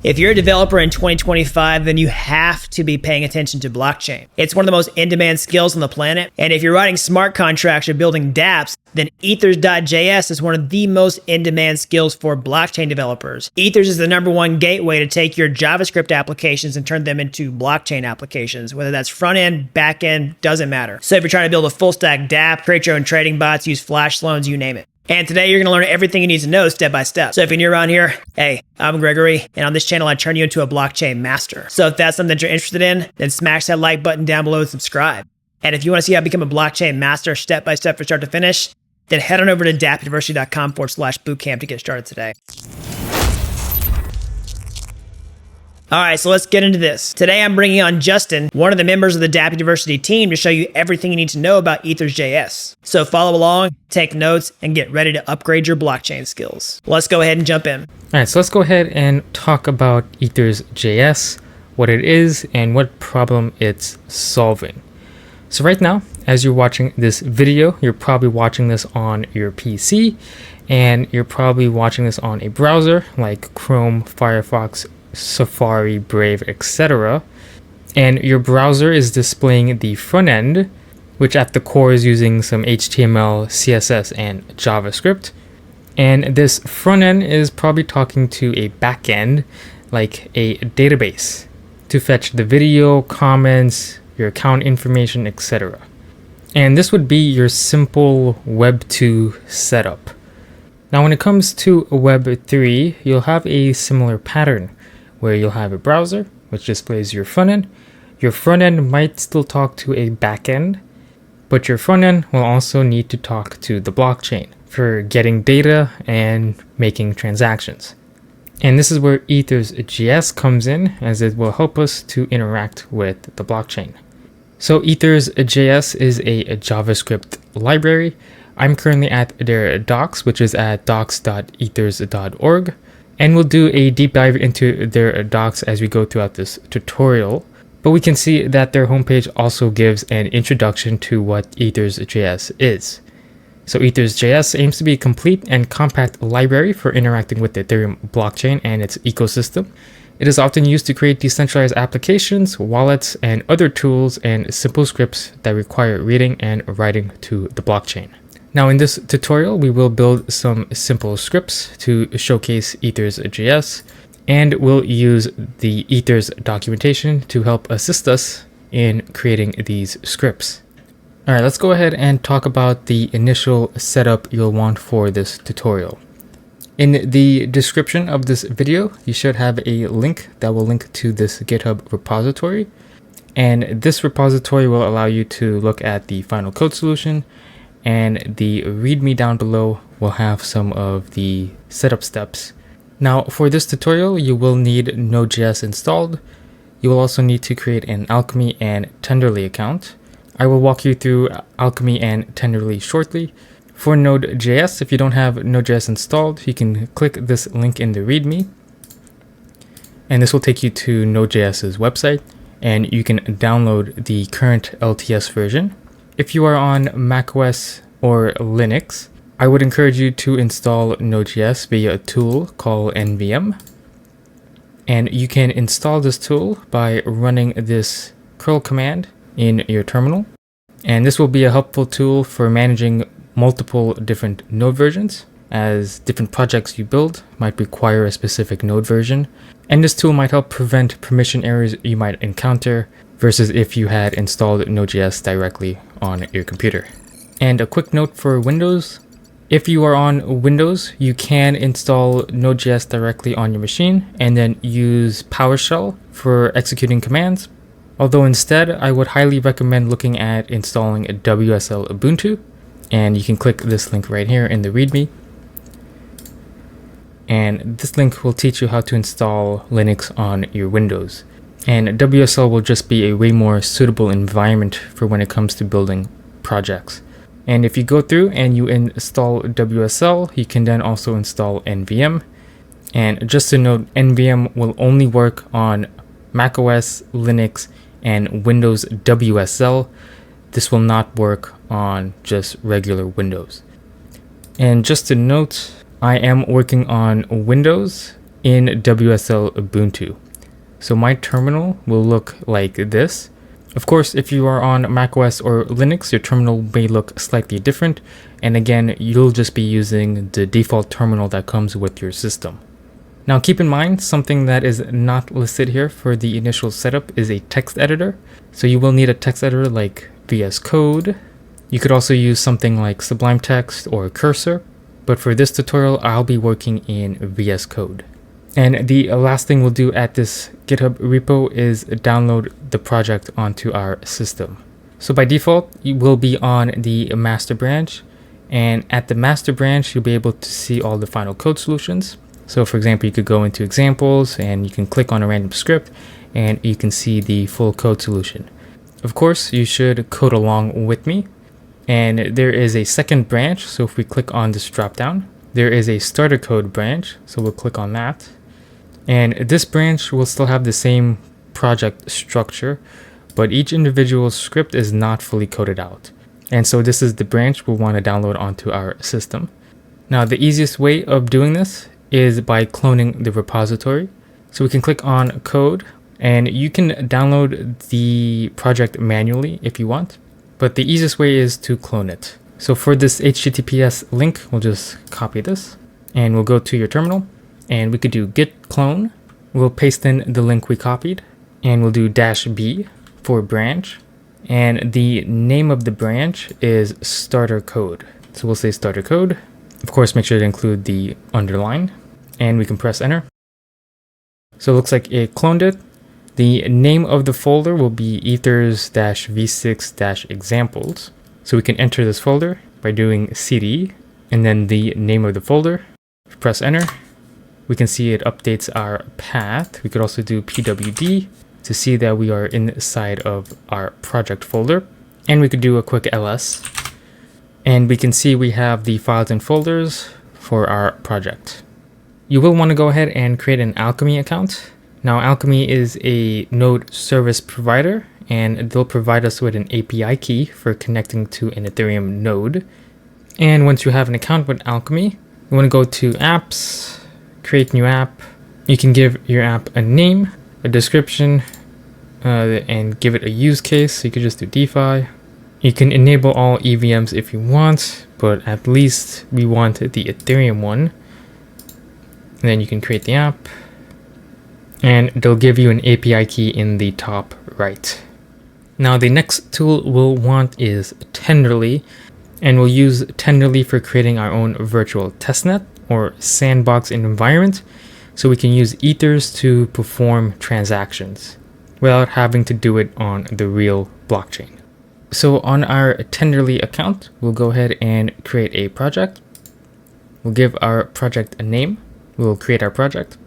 If you're a developer in 2025, then you have to be paying attention to blockchain. It's one of the most in-demand skills on the planet. And if you're writing smart contracts or building dApps, then Ethers.js is one of the most in-demand skills for blockchain developers. Ethers is the #1 gateway to take your JavaScript applications and turn them into blockchain applications, whether that's front-end, back-end, doesn't matter. So if you're trying to build a full-stack dApp, create your own trading bots, use flash loans, you name it. And today you're going to learn everything you need to know step by step. So if you're new around here, hey, I'm Gregory, and on this channel, I turn you into a blockchain master. So if that's something that you're interested in, then smash that like button down below and subscribe. And if you want to see how to become a blockchain master step by step from start to finish, then head on over to dappuniversity.com/bootcamp to get started today. All right, so let's get into this. Today, I'm bringing on Justin, one of the members of the Dapp University team, to show you everything you need to know about Ethers.js. So follow along, take notes, and get ready to upgrade your blockchain skills. Let's go ahead and jump in. All right, so let's go ahead and talk about Ethers.js, what it is, and what problem it's solving. So right now, as you're watching this video, you're probably watching this on your PC, and you're probably watching this on a browser like Chrome, Firefox, Safari, Brave, etc. And your browser is displaying the front end, which at the core is using some HTML, CSS, and JavaScript. And this front end is probably talking to a back end, like a database, to fetch the video, comments, your account information, etc. And this would be your simple Web 2 setup. Now, when it comes to Web 3, you'll have a similar pattern, where you'll have a browser, which displays your front end. Your front end might still talk to a back end, but your front end will also need to talk to the blockchain for getting data and making transactions. And this is where Ethers.js comes in, as it will help us to interact with the blockchain. So Ethers.js is a JavaScript library. I'm currently at their docs, which is at docs.ethers.org. And we'll do a deep dive into their docs as we go throughout this tutorial. But we can see that their homepage also gives an introduction to what Ethers.js is. So Ethers.js aims to be a complete and compact library for interacting with the Ethereum blockchain and its ecosystem. It is often used to create decentralized applications, wallets, and other tools and simple scripts that require reading and writing to the blockchain. Now in this tutorial, we will build some simple scripts to showcase Ethers.js, and we'll use the Ethers documentation to help assist us in creating these scripts. All right, let's go ahead and talk about the initial setup you'll want for this tutorial. In the description of this video, you should have a link that will link to this GitHub repository. And this repository will allow you to look at the final code solution, and the README down below will have some of the setup steps. Now for this tutorial, you will need Node.js installed. You will also need to create an Alchemy and Tenderly account. I will walk you through Alchemy and Tenderly shortly. For Node.js, if you don't have Node.js installed, you can click this link in the README, and this will take you to Node.js's website, and you can download the current LTS version. If you are on macOS or Linux, I would encourage you to install Node.js via a tool called nvm. And you can install this tool by running this curl command in your terminal. And this will be a helpful tool for managing multiple different node versions, as different projects you build might require a specific node version. And this tool might help prevent permission errors you might encounter versus if you had installed Node.js directly on your computer. And a quick note for Windows: if you are on Windows, you can install Node.js directly on your machine and then use PowerShell for executing commands. Although instead, I would highly recommend looking at installing a WSL Ubuntu, and you can click this link right here in the README. And this link will teach you how to install Linux on your Windows. And WSL will just be a way more suitable environment for when it comes to building projects. And if you go through and you install WSL, you can then also install NVM. And just to note, NVM will only work on macOS, Linux, and Windows WSL. This will not work on just regular Windows. And just to note, I am working on Windows, in WSL Ubuntu. So my terminal will look like this. Of course, if you are on macOS or Linux, your terminal may look slightly different. And again, you'll just be using the default terminal that comes with your system. Now keep in mind, something that is not listed here for the initial setup is a text editor. So you will need a text editor like VS Code. You could also use something like Sublime Text or Cursor. But for this tutorial, I'll be working in VS Code. And the last thing we'll do at this GitHub repo is download the project onto our system. So by default, you will be on the master branch. And at the master branch, you'll be able to see all the final code solutions. So for example, you could go into examples and you can click on a random script and you can see the full code solution. Of course, you should code along with me. And there is a second branch. So if we click on this drop down, there is a starter code branch. So we'll click on that. And this branch will still have the same project structure, but each individual script is not fully coded out. And so this is the branch we'll want to download onto our system. Now, the easiest way of doing this is by cloning the repository. So we can click on code and you can download the project manually if you want, but the easiest way is to clone it. So for this HTTPS link, we'll just copy this and we'll go to your terminal. And we could do git clone. We'll paste in the link we copied and we'll do -b for branch. And the name of the branch is starter code. So we'll say starter code. Of course, make sure to include the underline and we can press enter. So it looks like it cloned it. The name of the folder will be ethers-v6-examples. So we can enter this folder by doing cd and then the name of the folder. Press enter. We can see it updates our path. We could also do pwd to see that we are inside of our project folder. And we could do a quick ls. And we can see we have the files and folders for our project. You will want to go ahead and create an Alchemy account. Now Alchemy is a node service provider and they'll provide us with an API key for connecting to an Ethereum node. And once you have an account with Alchemy, you want to go to apps, create new app. You can give your app a name, a description, and give it a use case. So you could just do DeFi. You can enable all EVMs if you want, but at least we want the Ethereum one. And then you can create the app and they'll give you an API key in the top right. Now the next tool we'll want is Tenderly, and we'll use Tenderly for creating our own virtual testnet or sandbox environment, so we can use Ethers to perform transactions without having to do it on the real blockchain. So on our Tenderly account, we'll go ahead and create a project. We'll give our project a name. We'll create our project.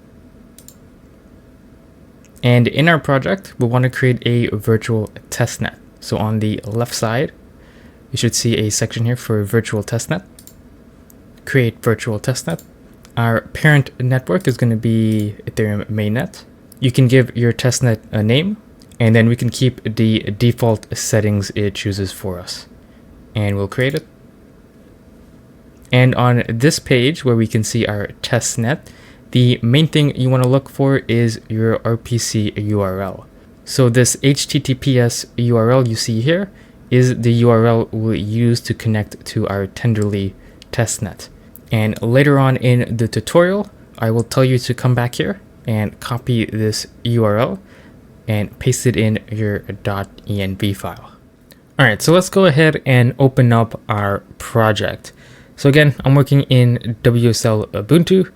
And in our project, we'll want to create a virtual testnet. So on the left side, you should see a section here for virtual testnet. Create virtual testnet. Our parent network is going to be Ethereum mainnet. You can give your testnet a name, and then we can keep the default settings it chooses for us. And we'll create it. And on this page where we can see our testnet, the main thing you want to look for is your RPC URL. So this HTTPS URL you see here is the URL we'll use to connect to our Tenderly testnet. And later on in the tutorial, I will tell you to come back here and copy this URL and paste it in your .env file. All right, so let's go ahead and open up our project. So again, I'm working in WSL Ubuntu.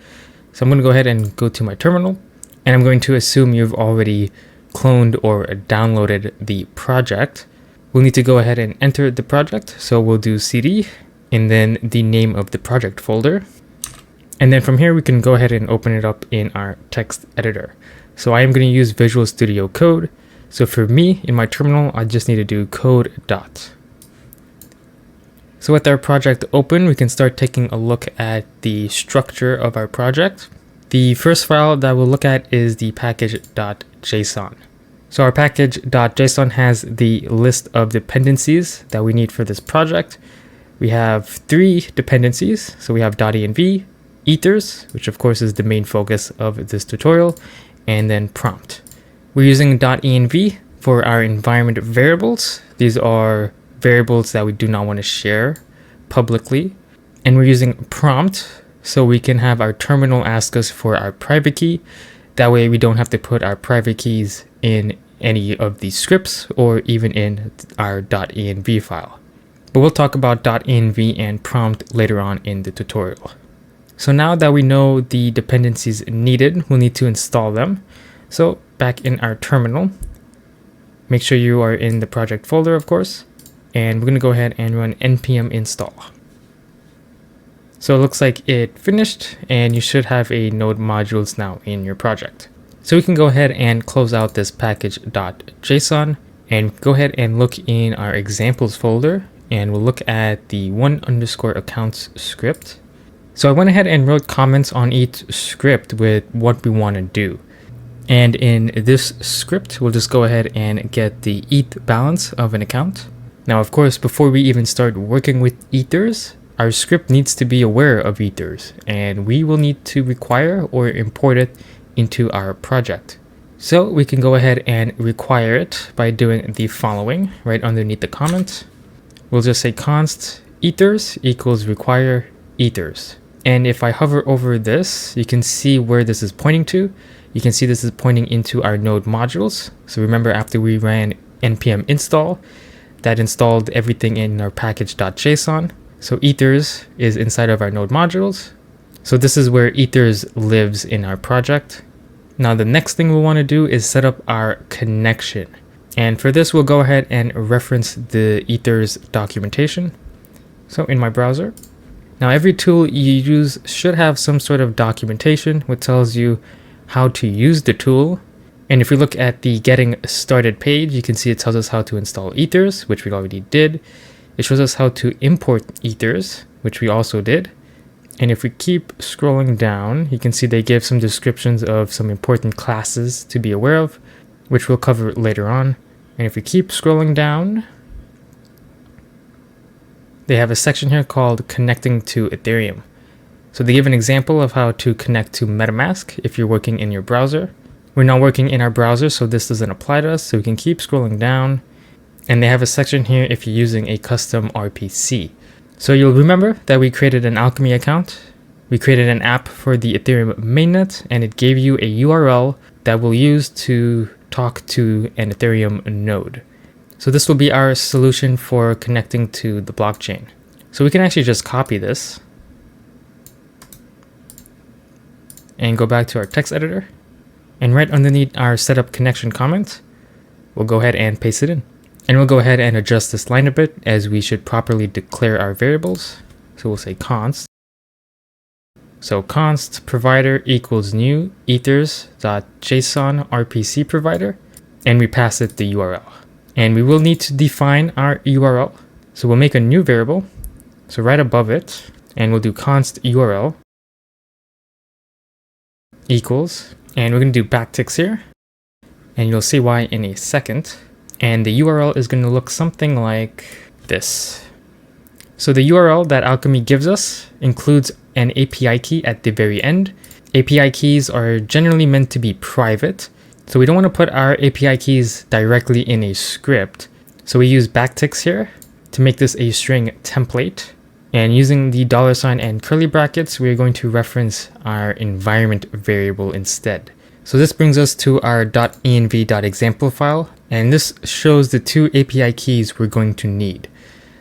So I'm going to go ahead and go to my terminal, and I'm going to assume you've already cloned or downloaded the project. We'll need to go ahead and enter the project. So we'll do cd and then the name of the project folder. And then from here, we can go ahead and open it up in our text editor. So I am going to use Visual Studio Code. So for me, in my terminal, I just need to do code dot. So with our project open, we can start taking a look at the structure of our project. The first file that we'll look at is the package.json. So our package.json has the list of dependencies that we need for this project. We have 3 dependencies. So we have .env, ethers, which of course is the main focus of this tutorial, and then prompt. We're using .env for our environment variables. These are variables that we do not want to share publicly. And we're using prompt so we can have our terminal ask us for our private key. That way we don't have to put our private keys in any of these scripts or even in our .env file. But we'll talk about .env and prompt later on in the tutorial. So now that we know the dependencies needed, we'll need to install them. So back in our terminal, make sure you are in the project folder, of course, and we're going to go ahead and run npm install. So it looks like it finished, and you should have a node modules now in your project. So we can go ahead and close out this package.json and go ahead and look in our examples folder, and we'll look at the one_accounts script. So I went ahead and wrote comments on each script with what we want to do. And in this script, we'll just go ahead and get the ETH balance of an account. Now, of course, before we even start working with ethers, our script needs to be aware of ethers, and we will need to require or import it into our project. So we can go ahead and require it by doing the following right underneath the comment. We'll just say const ethers equals require ethers. And if I hover over this, you can see where this is pointing to. You can see this is pointing into our node modules. So remember, after we ran npm install, that installed everything in our package.json. So ethers is inside of our node modules. So this is where ethers lives in our project. Now the next thing we want to do is set up our connection. And for this, we'll go ahead and reference the ethers documentation. So in my browser, now every tool you use should have some sort of documentation which tells you how to use the tool. And if we look at the getting started page, you can see it tells us how to install ethers, which we already did. It shows us how to import ethers, which we also did. And if we keep scrolling down, you can see they give some descriptions of some important classes to be aware of, which we'll cover later on. And if we keep scrolling down, they have a section here called connecting to Ethereum. So they give an example of how to connect to MetaMask if you're working in your browser. We're not working in our browser, so this doesn't apply to us. So we can keep scrolling down. And they have a section here if you're using a custom RPC. So you'll remember that we created an Alchemy account. We created an app for the Ethereum mainnet, and it gave you a URL that we'll use to talk to an Ethereum node. So this will be our solution for connecting to the blockchain. So we can actually just copy this and go back to our text editor. And right underneath our setup connection comment, we'll go ahead and paste it in. And we'll go ahead and adjust this line a bit, as we should properly declare our variables. So we'll say const. So const provider equals new ethers.json RPC provider, and we pass it the URL. And we will need to define our URL. So we'll make a new variable. So right above it, and we'll do const URL equals, and we're going to do backticks here, and you'll see why in a second. And the URL is going to look something like this. So the URL that Alchemy gives us includes an API key at the very end. API keys are generally meant to be private, so we don't want to put our API keys directly in a script. So we use backticks here to make this a string template. And using the $ and curly brackets, we're going to reference our environment variable instead. So this brings us to our .env.example file, and this shows the two API keys we're going to need.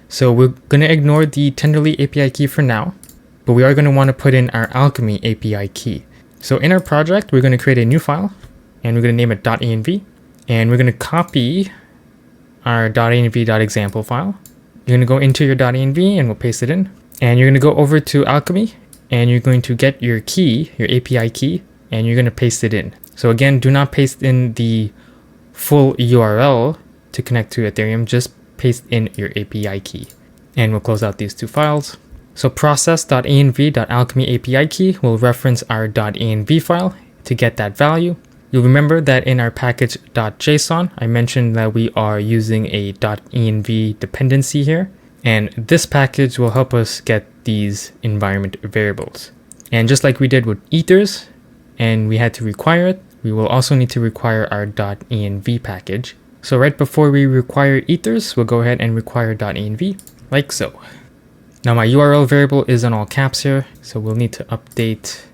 So we're going to ignore the Tenderly API key for now, but we are going to want to put in our Alchemy API key. So in our project, we're going to create a new file, and we're going to name it .env, and we're going to copy our .env.example file. You're going to go into your .env, and we'll paste it in. And you're going to go over to Alchemy, and you're going to get your key, your API key, and you're going to paste it in. So again, do not paste in the full URL to connect to Ethereum, just paste in your API key. And we'll close out these two files. So process.env.alchemy API key will reference our .env file to get that value. You'll remember that in our package.json, I mentioned that we are using a .env dependency here. And this package will help us get these environment variables. And just like we did with ethers, and we had to require it, we will also need to require our .env package. So right before we require ethers, we'll go ahead and require .env, like so. Now my URL variable is in all caps here, so we'll need to update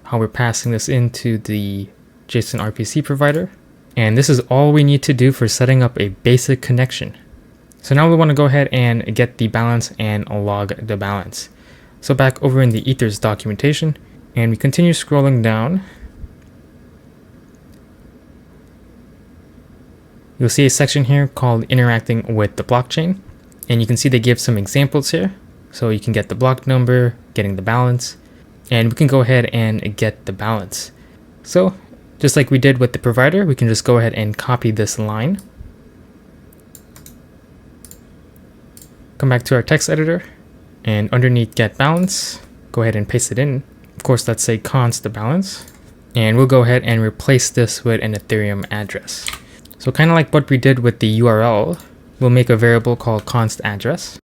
how we're passing this into the JSON RPC provider. And this is all we need to do for setting up a basic connection. So now we want to go ahead and get the balance and log the balance. So back over in the Ethers documentation, and we continue scrolling down. You'll see a section here called interacting with the blockchain. And you can see they give some examples here. So you can get the block number, getting the balance, and we can go ahead and get the balance. So just like we did with the provider, we can just go ahead and copy this line. Come back to our text editor, and underneath get balance, go ahead and paste it in. Of course, let's say const balance, and we'll go ahead and replace this with an Ethereum address. So kind of like what we did with the URL, we'll make a variable called const address,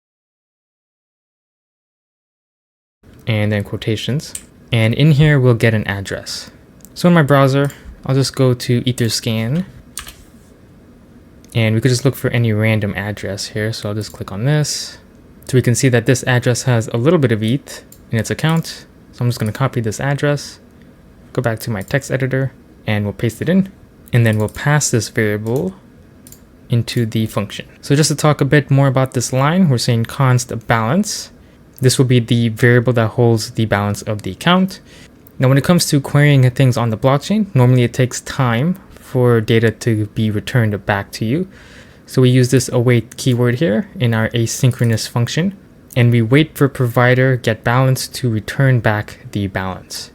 and then quotations, and in here we'll get an address. So in my browser, I'll just go to Etherscan, and we could just look for any random address here. So I'll just click on this. So we can see that this address has a little bit of ETH in its account. So I'm just going to copy this address, go back to my text editor, and we'll paste it in. And then we'll pass this variable into the function. So just to talk a bit more about this line, we're saying const balance. This will be the variable that holds the balance of the account. Now, when it comes to querying things on the blockchain, normally it takes time for data to be returned back to you. So we use this await keyword here in our asynchronous function, and we wait for provider get balance to return back the balance.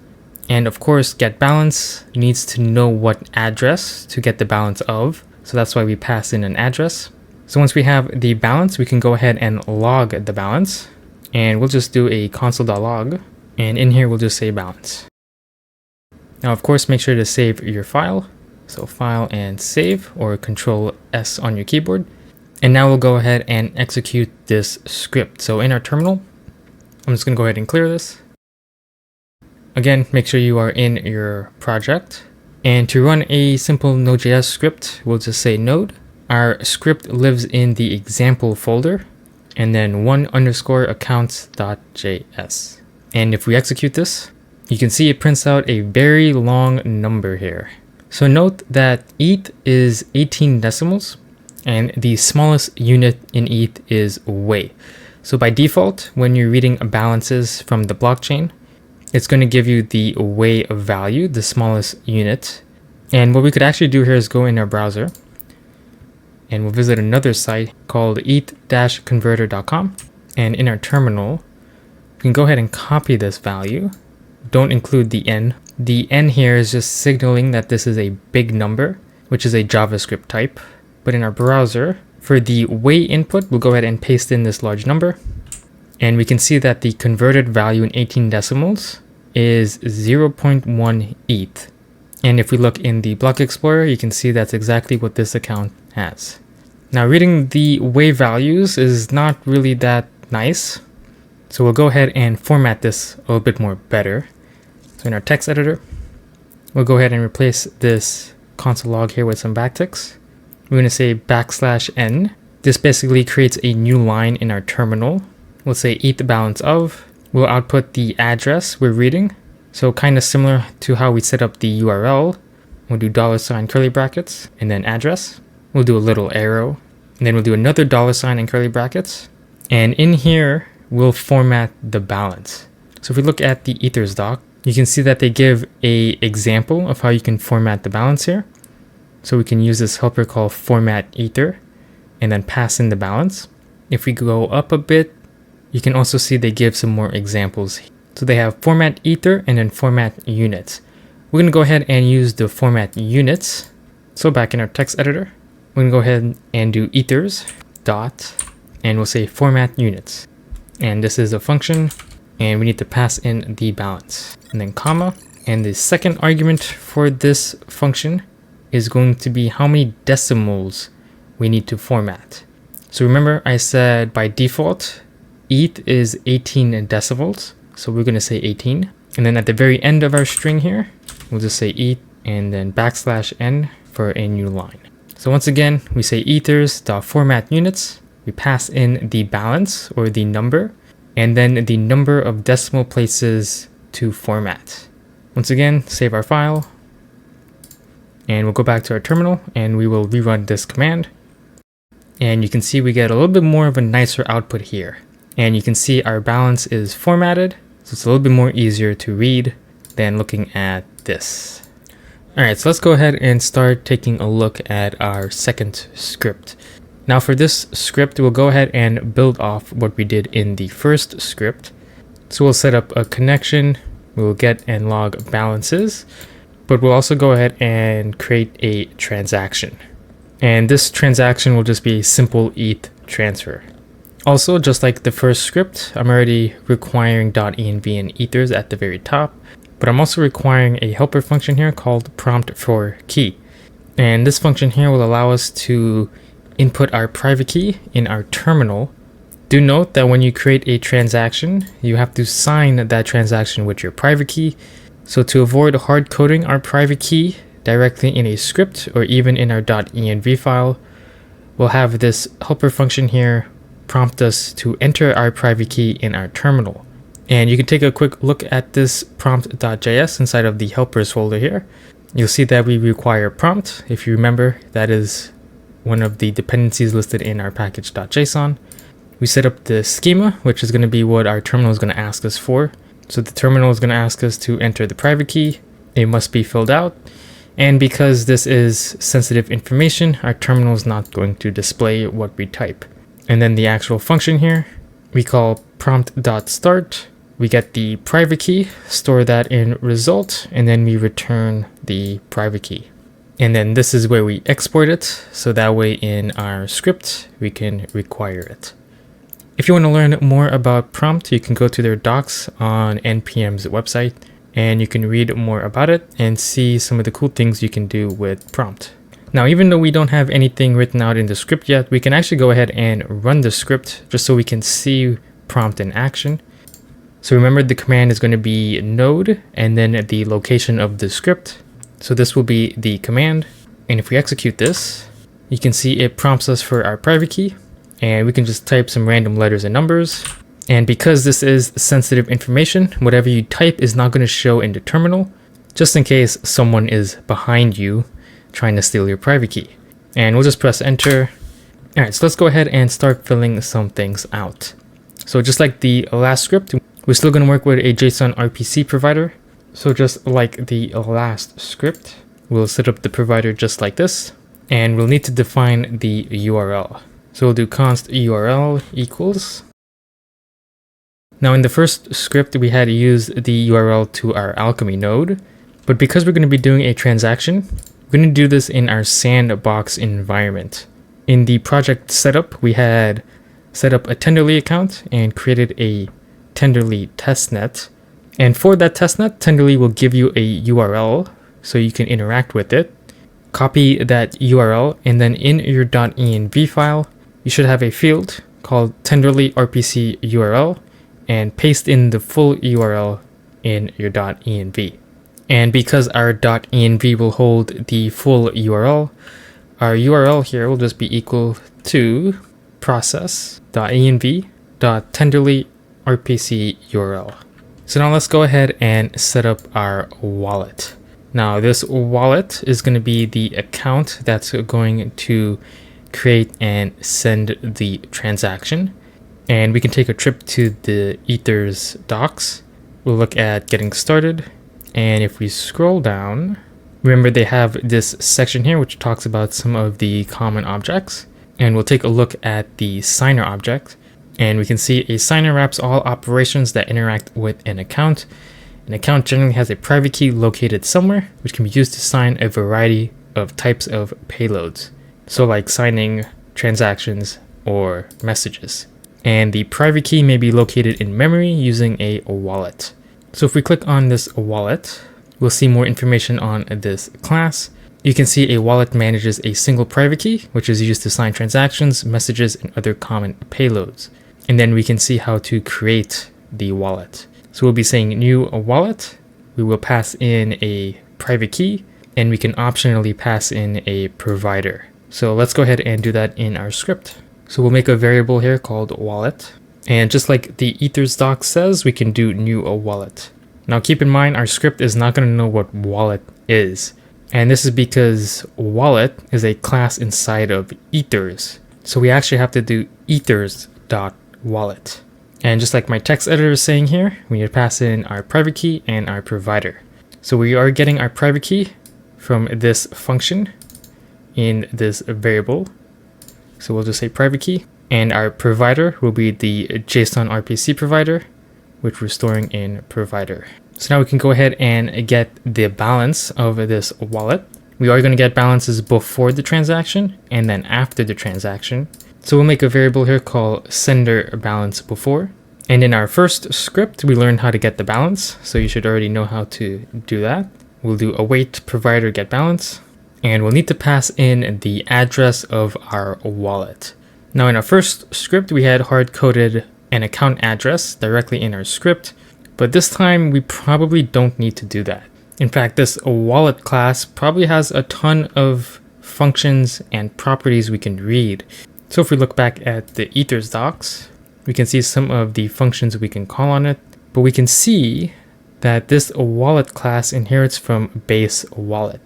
And of course, get balance needs to know what address to get the balance of. So that's why we pass in an address. So once we have the balance, we can go ahead and log the balance, and we'll just do a console.log, and in here we'll just say balance. Now, of course, make sure to save your file. So file and save, or Control S on your keyboard. And now we'll go ahead and execute this script. So in our terminal, I'm just gonna go ahead and clear this. Again, make sure you are in your project. And to run a simple Node.js script, we'll just say node. Our script lives in the example folder, and then one_accounts.js. And if we execute this, you can see it prints out a very long number here. So note that ETH is 18 decimals, and the smallest unit in ETH is Wei. So by default, when you're reading balances from the blockchain, it's going to give you the Wei value, the smallest unit. And what we could actually do here is go in our browser, and we'll visit another site called eth-converter.com. And in our terminal, we can go ahead and copy this value. Don't include the n. The n here is just signaling that this is a big number, which is a JavaScript type. But in our browser, for the Wei input, we'll go ahead and paste in this large number. And we can see that the converted value in 18 decimals is 0.1 ETH. And if we look in the block explorer, you can see that's exactly what this account has. Now, reading the Wei values is not really that nice. So we'll go ahead and format this a little bit more better. So in our text editor, we'll go ahead and replace this console log here with some backticks. We're going to say \n. This basically creates a new line in our terminal. We'll say ETH balance of. We'll output the address we're reading. So kind of similar to how we set up the URL. We'll do $ curly brackets and then address. We'll do a little arrow, and then we'll do another $ in curly brackets. And in here, we'll format the balance. So if we look at the Ethers doc, you can see that they give an example of how you can format the balance here. So we can use this helper called format ether and then pass in the balance. If we go up a bit, you can also see they give some more examples. So they have format ether and then format units. We're going to go ahead and use the format units. So back in our text editor, we're going to go ahead and do ethers dot, and we'll say format units. And this is a function, and we need to pass in the balance, and then comma. And the second argument for this function is going to be how many decimals we need to format. So remember I said by default, ETH is 18 decimals. So we're going to say 18. And then at the very end of our string here, we'll just say eth and then \n for a new line. So once again, we say ethers.format units. We pass in the balance or the number, and then the number of decimal places to format. Once again, save our file, and we'll go back to our terminal and we will rerun this command. And you can see we get a little bit more of a nicer output here. And you can see our balance is formatted, so it's a little bit more easier to read than looking at this. All right, so let's go ahead and start taking a look at our second script. Now for this script, we'll go ahead and build off what we did in the first script. So we'll set up a connection, we'll get and log balances, but we'll also go ahead and create a transaction. And this transaction will just be a simple ETH transfer. Also, just like the first script, I'm already requiring .env and ethers at the very top, but I'm also requiring a helper function here called prompt for key. And this function here will allow us to input our private key in our terminal. Do note that when you create a transaction, you have to sign that transaction with your private key. So to avoid hard coding our private key directly in a script or even in our .env file, we'll have this helper function here prompt us to enter our private key in our terminal. And you can take a quick look at this prompt.js inside of the helpers folder here. You'll see that we require prompt. If you remember, that is one of the dependencies listed in our package.json. We set up the schema, which is going to be what our terminal is going to ask us for. So the terminal is going to ask us to enter the private key. It must be filled out. And because this is sensitive information, our terminal is not going to display what we type. And then the actual function here, we call prompt.start. We get the private key, store that in result, and then we return the private key. And then this is where we export it, so that way in our script, we can require it. If you want to learn more about prompt, you can go to their docs on NPM's website, and you can read more about it and see some of the cool things you can do with prompt. Now, even though we don't have anything written out in the script yet, we can actually go ahead and run the script just so we can see prompt in action. So remember, the command is going to be node and then the location of the script. So this will be the command. And if we execute this, you can see it prompts us for our private key, and we can just type some random letters and numbers. And because this is sensitive information, whatever you type is not going to show in the terminal, just in case someone is behind you trying to steal your private key. And we'll just press enter. All right, so let's go ahead and start filling some things out. So just like the last script, we're still going to work with a JSON RPC provider. So just like the last script, we'll set up the provider just like this, and we'll need to define the URL. So we'll do const URL equals. Now in the first script, we had used the URL to our Alchemy node, but because we're going to be doing a transaction, we're going to do this in our sandbox environment. In the project setup, we had set up a Tenderly account and created a Tenderly testnet. And for that testnet, Tenderly will give you a URL so you can interact with it. Copy that URL, and then in your .env file, you should have a field called Tenderly RPC URL, and paste in the full URL in your .env. And because our .env will hold the full URL, our URL here will just be equal to process.env.tenderly RPC URL. So now let's go ahead and set up our wallet. Now this wallet is going to be the account that's going to create and send the transaction. And we can take a trip to the Ethers docs. We'll look at getting started. And if we scroll down, remember they have this section here which talks about some of the common objects. And we'll take a look at the signer object. And we can see a signer wraps all operations that interact with an account. An account generally has a private key located somewhere, which can be used to sign a variety of types of payloads. So like signing transactions or messages. And the private key may be located in memory using a wallet. So if we click on this wallet, we'll see more information on this class. You can see a wallet manages a single private key, which is used to sign transactions, messages, and other common payloads. And then we can see how to create the wallet. So we'll be saying new wallet. We will pass in a private key, and we can optionally pass in a provider. So let's go ahead and do that in our script. So we'll make a variable here called wallet. And just like the Ethers doc says, we can do new wallet. Now keep in mind, our script is not going to know what wallet is. And this is because wallet is a class inside of Ethers. So we actually have to do Ethers.wallet. And just like my text editor is saying here, we need to pass in our private key and our provider. So we are getting our private key from this function in this variable. So we'll just say private key. And our provider will be the JSON RPC provider, which we're storing in provider. So now we can go ahead and get the balance of this wallet. We are going to get balances before the transaction and then after the transaction. So we'll make a variable here called sender balance before. And in our first script, we learned how to get the balance. So you should already know how to do that. We'll do await provider get balance. And we'll need to pass in the address of our wallet. Now in our first script, we had hard-coded an account address directly in our script. But this time, we probably don't need to do that. In fact, this wallet class probably has a ton of functions and properties we can read. So if we look back at the Ethers docs, we can see some of the functions we can call on it. But we can see that this wallet class inherits from base wallet.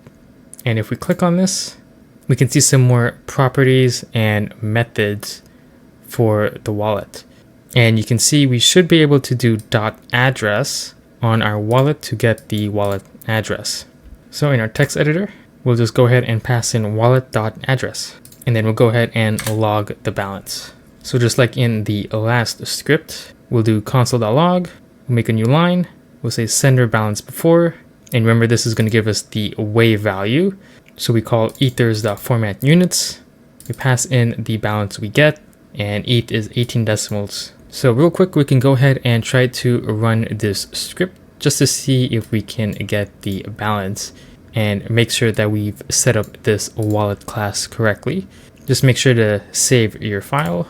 And if we click on this, we can see some more properties and methods for the wallet. And you can see we should be able to do .address on our wallet to get the wallet address. So in our text editor, we'll just go ahead and pass in wallet.address. And then we'll go ahead and log the balance. So just like in the last script, we'll do console.log, we'll make a new line, we'll say sender balance before. And remember, this is going to give us the away value. So we call ethers.format units. We pass in the balance we get, and ETH is 18 decimals. So real quick, we can go ahead and try to run this script just to see if we can get the balance and make sure that we've set up this wallet class correctly. Just make sure to save your file.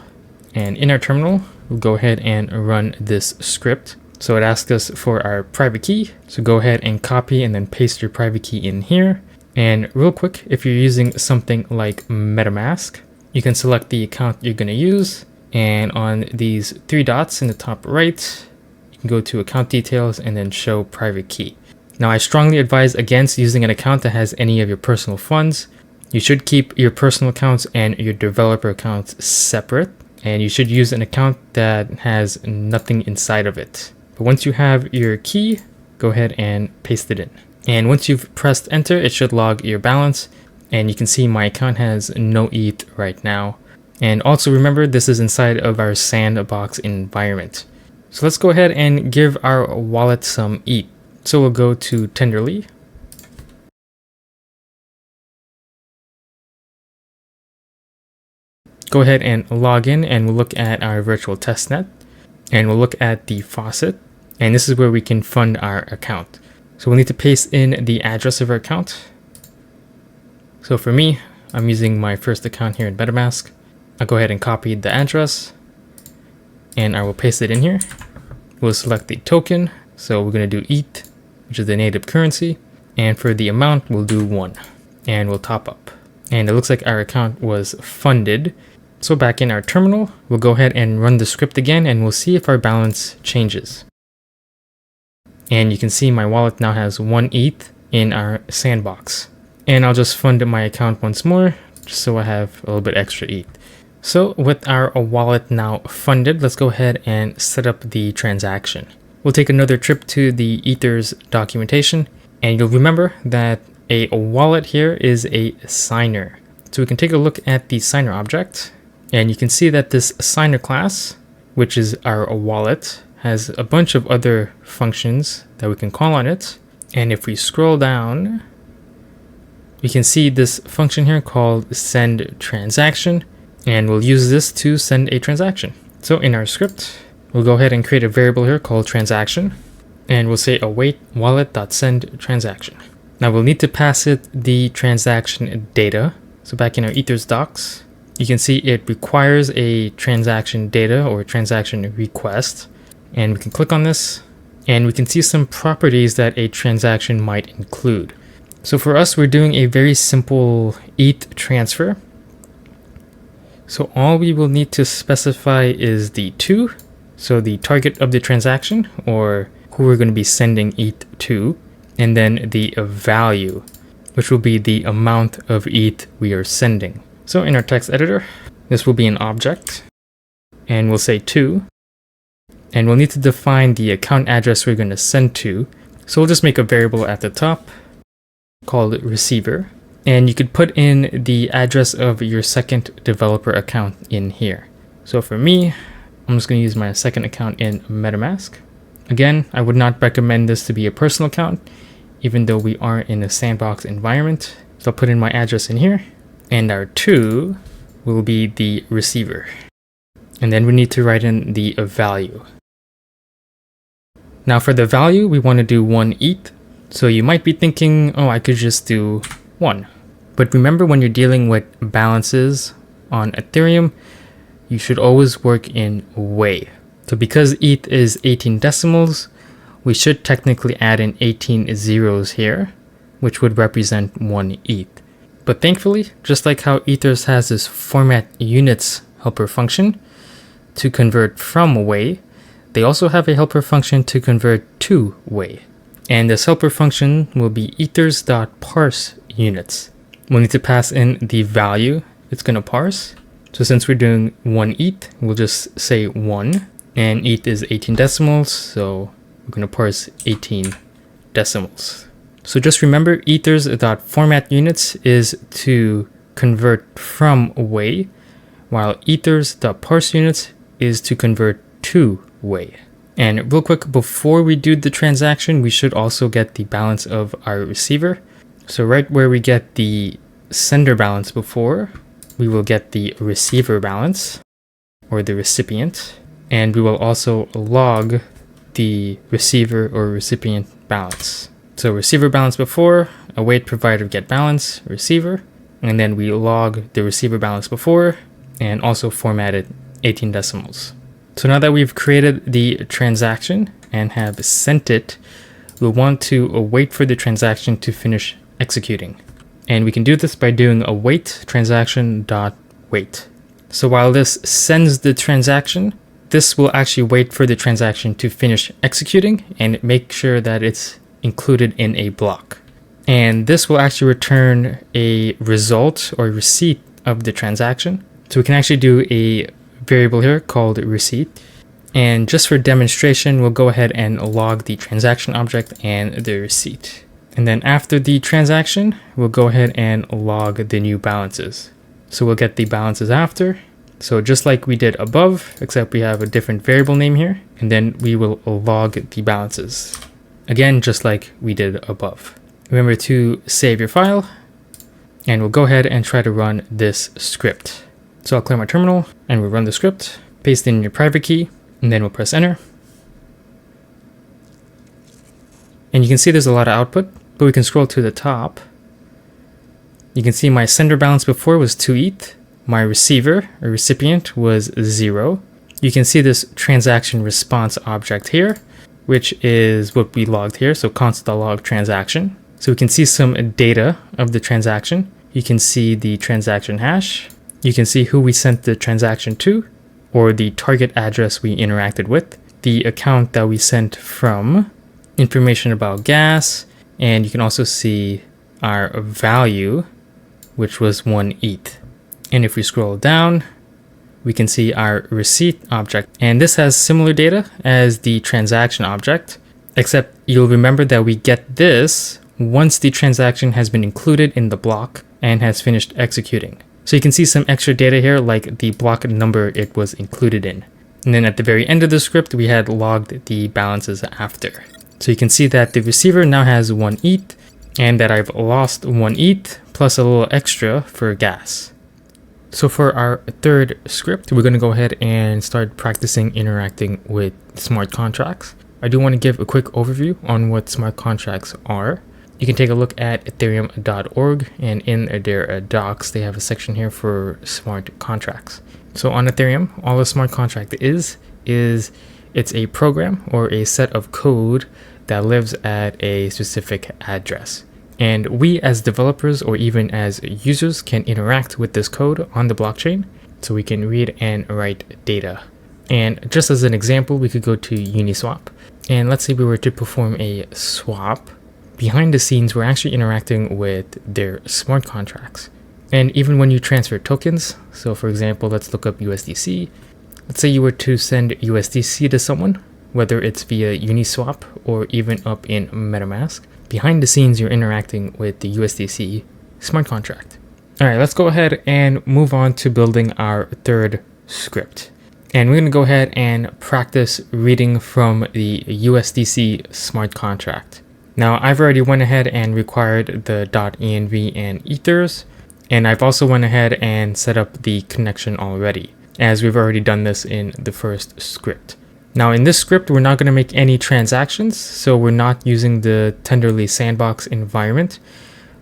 And in our terminal, we'll go ahead and run this script. So it asks us for our private key. So go ahead and copy and then paste your private key in here. And real quick, if you're using something like MetaMask, you can select the account you're going to use. And on these three dots in the top right, you can go to account details and then show private key. Now, I strongly advise against using an account that has any of your personal funds. You should keep your personal accounts and your developer accounts separate. And you should use an account that has nothing inside of it. But once you have your key, go ahead and paste it in. And once you've pressed enter, it should log your balance. And you can see my account has no ETH right now. And also remember, this is inside of our sandbox environment. So let's go ahead and give our wallet some ETH. So we'll go to Tenderly. Go ahead and log in and we'll look at our virtual testnet. And we'll look at the faucet. And this is where we can fund our account. So we'll need to paste in the address of our account. So for me, I'm using my first account here in MetaMask. I'll go ahead and copy the address and I will paste it in here. We'll select the token. So we're going to do ETH, which is the native currency. And for the amount, we'll do 1 and we'll top up. And it looks like our account was funded. So back in our terminal, we'll go ahead and run the script again and we'll see if our balance changes. And you can see my wallet now has 1 ETH in our sandbox. And I'll just fund my account once more, just so I have a little bit extra ETH. So with our wallet now funded, let's go ahead and set up the transaction. We'll take another trip to the Ethers documentation, and you'll remember that a wallet here is a signer. So we can take a look at the signer object, and you can see that this signer class, which is our wallet, has a bunch of other functions that we can call on it. And if we scroll down, we can see this function here called send transaction, and we'll use this to send a transaction. So in our script, we'll go ahead and create a variable here called transaction, and we'll say await wallet.send transaction. Now we'll need to pass it the transaction data. So back in our Ethers docs, you can see it requires a transaction data or transaction request, and we can click on this and we can see some properties that a transaction might include. So for us, we're doing a very simple ETH transfer. So all we will need to specify is the to, so the target of the transaction, or who we're going to be sending ETH to, and then the value, which will be the amount of ETH we are sending. So in our text editor, this will be an object, and we'll say to, and we'll need to define the account address we're going to send to. So we'll just make a variable at the top called receiver, and you could put in the address of your second developer account in here. So for me, I'm just going to use my second account in MetaMask. Again, I would not recommend this to be a personal account, even though we are in a sandbox environment. So I'll put in my address in here, and our to will be the receiver. And then we need to write in the value. Now for the value, we want to do 1 ETH. So you might be thinking, oh, I could just do 1. But remember, when you're dealing with balances on Ethereum, you should always work in way. So because ETH is 18 decimals, we should technically add in 18 zeros here, which would represent 1 ETH. But thankfully, just like how Ethers has this format units helper function to convert from way, they also have a helper function to convert to way. And this helper function will be Ethers.parse units. We'll need to pass in the value it's going to parse. So since we're doing 1 ETH, we'll just say 1. And ETH is 18 decimals, so we're going to parse 18 decimals. So just remember, Ethers.format units is to convert from way, while Ethers.parse units is to convert to way. And real quick, before we do the transaction, we should also get the balance of our receiver. So right where we get the sender balance before, we will get the receiver balance, or the recipient. And we will also log the receiver or recipient balance. So receiver balance before, await provider get balance, receiver. And then we log the receiver balance before, and also format it 18 decimals. So now that we've created the transaction and have sent it, we'll want to wait for the transaction to finish executing. And we can do this by doing await transaction.wait. So while this sends the transaction, this will actually wait for the transaction to finish executing and make sure that it's included in a block. And this will actually return a result or receipt of the transaction. So we can actually do a variable here called receipt. And just for demonstration, we'll go ahead and log the transaction object and the receipt. And then after the transaction, we'll go ahead and log the new balances. So we'll get the balances after. So just like we did above, except we have a different variable name here. And then we will log the balances. Again, just like we did above. Remember to save your file. And we'll go ahead and try to run this script. So I'll clear my terminal and we'll run the script, paste in your private key, and then we'll press enter. And you can see there's a lot of output, but we can scroll to the top. You can see my sender balance before was 2 ETH. My receiver or recipient was 0. You can see this transaction response object here, which is what we logged here. So console.log transaction. So we can see some data of the transaction. You can see the transaction hash. You can see who we sent the transaction to, or the target address we interacted with, the account that we sent from, information about gas, and you can also see our value, which was 1 ETH. And if we scroll down, we can see our receipt object. And this has similar data as the transaction object, except you'll remember that we get this once the transaction has been included in the block and has finished executing. So you can see some extra data here, like the block number it was included in. And then at the very end of the script, we had logged the balances after. So you can see that the receiver now has 1 ETH and that I've lost 1 ETH plus a little extra for gas. So for our third script, we're going to go ahead and start practicing interacting with smart contracts. I do want to give a quick overview on what smart contracts are. You can take a look at ethereum.org, and in their docs, they have a section here for smart contracts. So on Ethereum, all a smart contract is It's a program or a set of code that lives at a specific address. And we as developers or even as users can interact with this code on the blockchain, so we can read and write data. And just as an example, we could go to Uniswap. And let's say we were to perform a swap. Behind the scenes, we're actually interacting with their smart contracts. And even when you transfer tokens, so for example, let's look up USDC. Let's say you were to send USDC to someone, whether it's via Uniswap or even up in MetaMask. Behind the scenes, you're interacting with the USDC smart contract. All right, let's go ahead and move on to building our third script. And we're going to go ahead and practice reading from the USDC smart contract. Now, I've already went ahead and required the .env and ethers, and I've also went ahead and set up the connection already, as we've already done this in the first script. Now, in this script, we're not going to make any transactions, so we're not using the Tenderly sandbox environment.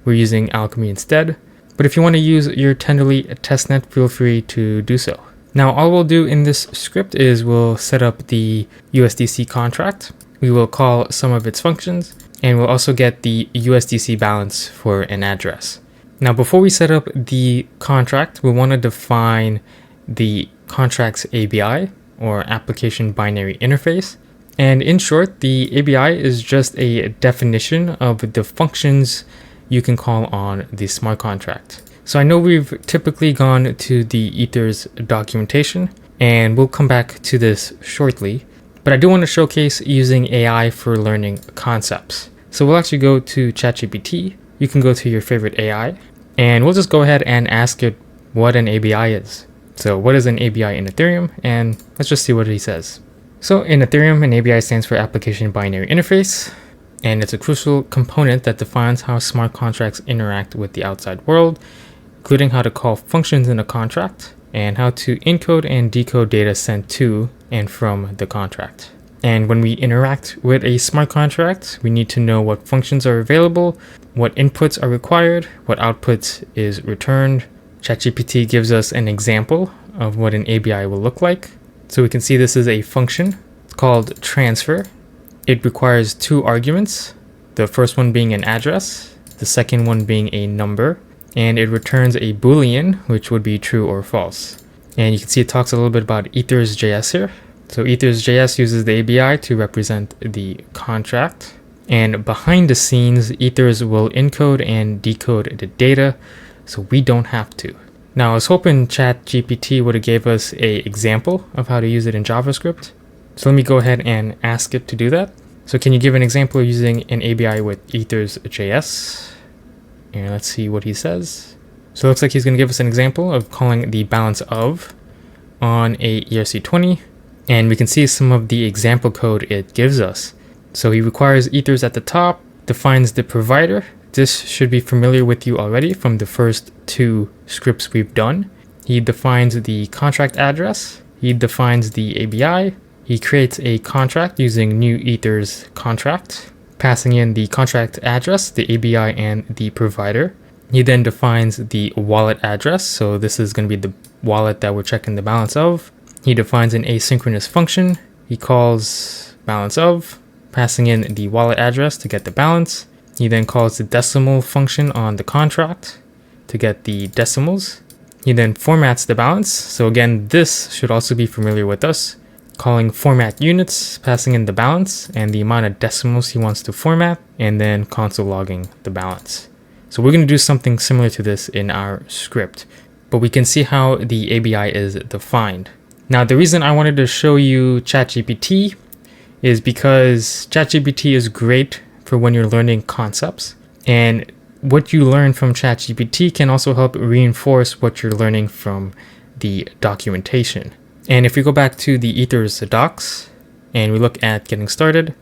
We're using Alchemy instead. But if you want to use your Tenderly testnet, feel free to do so. Now, all we'll do in this script is we'll set up the USDC contract. We will call some of its functions, and we'll also get the USDC balance for an address. Now, before we set up the contract, we want to define the contract's ABI, or application binary interface. And in short, the ABI is just a definition of the functions you can call on the smart contract. So I know we've typically gone to the Ethers documentation, and we'll come back to this shortly, but I do want to showcase using AI for learning concepts. So we'll actually go to ChatGPT. You can go to your favorite AI, and we'll just go ahead and ask it what an ABI is. So what is an ABI in Ethereum? And let's just see what he says. So in Ethereum, an ABI stands for Application Binary Interface, and it's a crucial component that defines how smart contracts interact with the outside world, including how to call functions in a contract and how to encode and decode data sent to and from the contract. And when we interact with a smart contract, we need to know what functions are available, what inputs are required, what outputs is returned. ChatGPT gives us an example of what an ABI will look like. So we can see this is a function called transfer. It requires two arguments, the first one being an address, the second one being a number, and it returns a Boolean, which would be true or false. And you can see it talks a little bit about Ethers.js here. So Ethers.js uses the ABI to represent the contract. And behind the scenes, Ethers will encode and decode the data, so we don't have to. Now, I was hoping ChatGPT would have gave us an example of how to use it in JavaScript. So let me go ahead and ask it to do that. So can you give an example of using an ABI with Ethers.js? And let's see what he says. So it looks like he's going to give us an example of calling the balance of on a ERC20. And we can see some of the example code it gives us. So he requires ethers at the top, defines the provider. This should be familiar with you already from the first two scripts we've done. He defines the contract address. He defines the ABI. He creates a contract using new ethers contract, passing in the contract address, the ABI, and the provider. He then defines the wallet address. So this is going to be the wallet that we're checking the balance of. He defines an asynchronous function. He calls balance of, passing in the wallet address to get the balance. He then calls the decimal function on the contract to get the decimals. He then formats the balance. So again, this should also be familiar with us. Calling format units, passing in the balance and the amount of decimals he wants to format, and then console logging the balance. So we're going to do something similar to this in our script, but we can see how the ABI is defined. Now, the reason I wanted to show you ChatGPT is because ChatGPT is great for when you're learning concepts, and what you learn from ChatGPT can also help reinforce what you're learning from the documentation. And if we go back to the Ethers docs and we look at getting started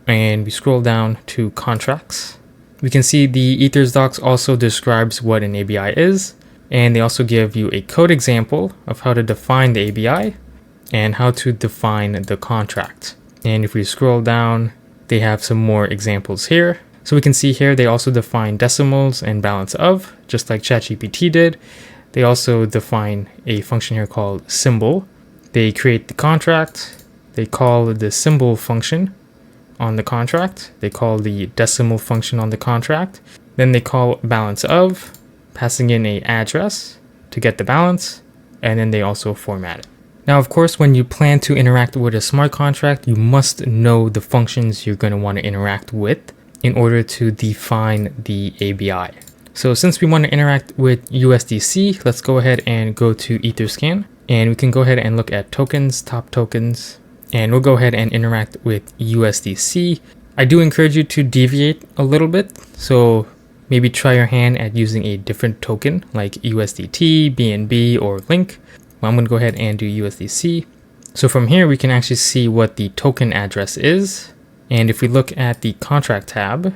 and we scroll down to contracts, we can see the Ethers docs also describes what an ABI is, and they also give you a code example of how to define the ABI and how to define the contract. And if we scroll down, they have some more examples here. So we can see here they also define decimals and balance of, just like ChatGPT did. They also define a function here called symbol. They create the contract, they call the symbol function on the contract. They call the decimal function on the contract. Then they call balance of, passing in a address to get the balance, and then they also format it. Now, of course, when you plan to interact with a smart contract, you must know the functions you're going to want to interact with in order to define the ABI. So since we want to interact with USDC, let's go ahead and go to Etherscan, and we can go ahead and look at tokens, top tokens, and we'll go ahead and interact with USDC. I do encourage you to deviate a little bit. So maybe try your hand at using a different token like USDT, BNB, or Link. Well, I'm going to go ahead and do USDC. So from here, we can actually see what the token address is. And if we look at the contract tab,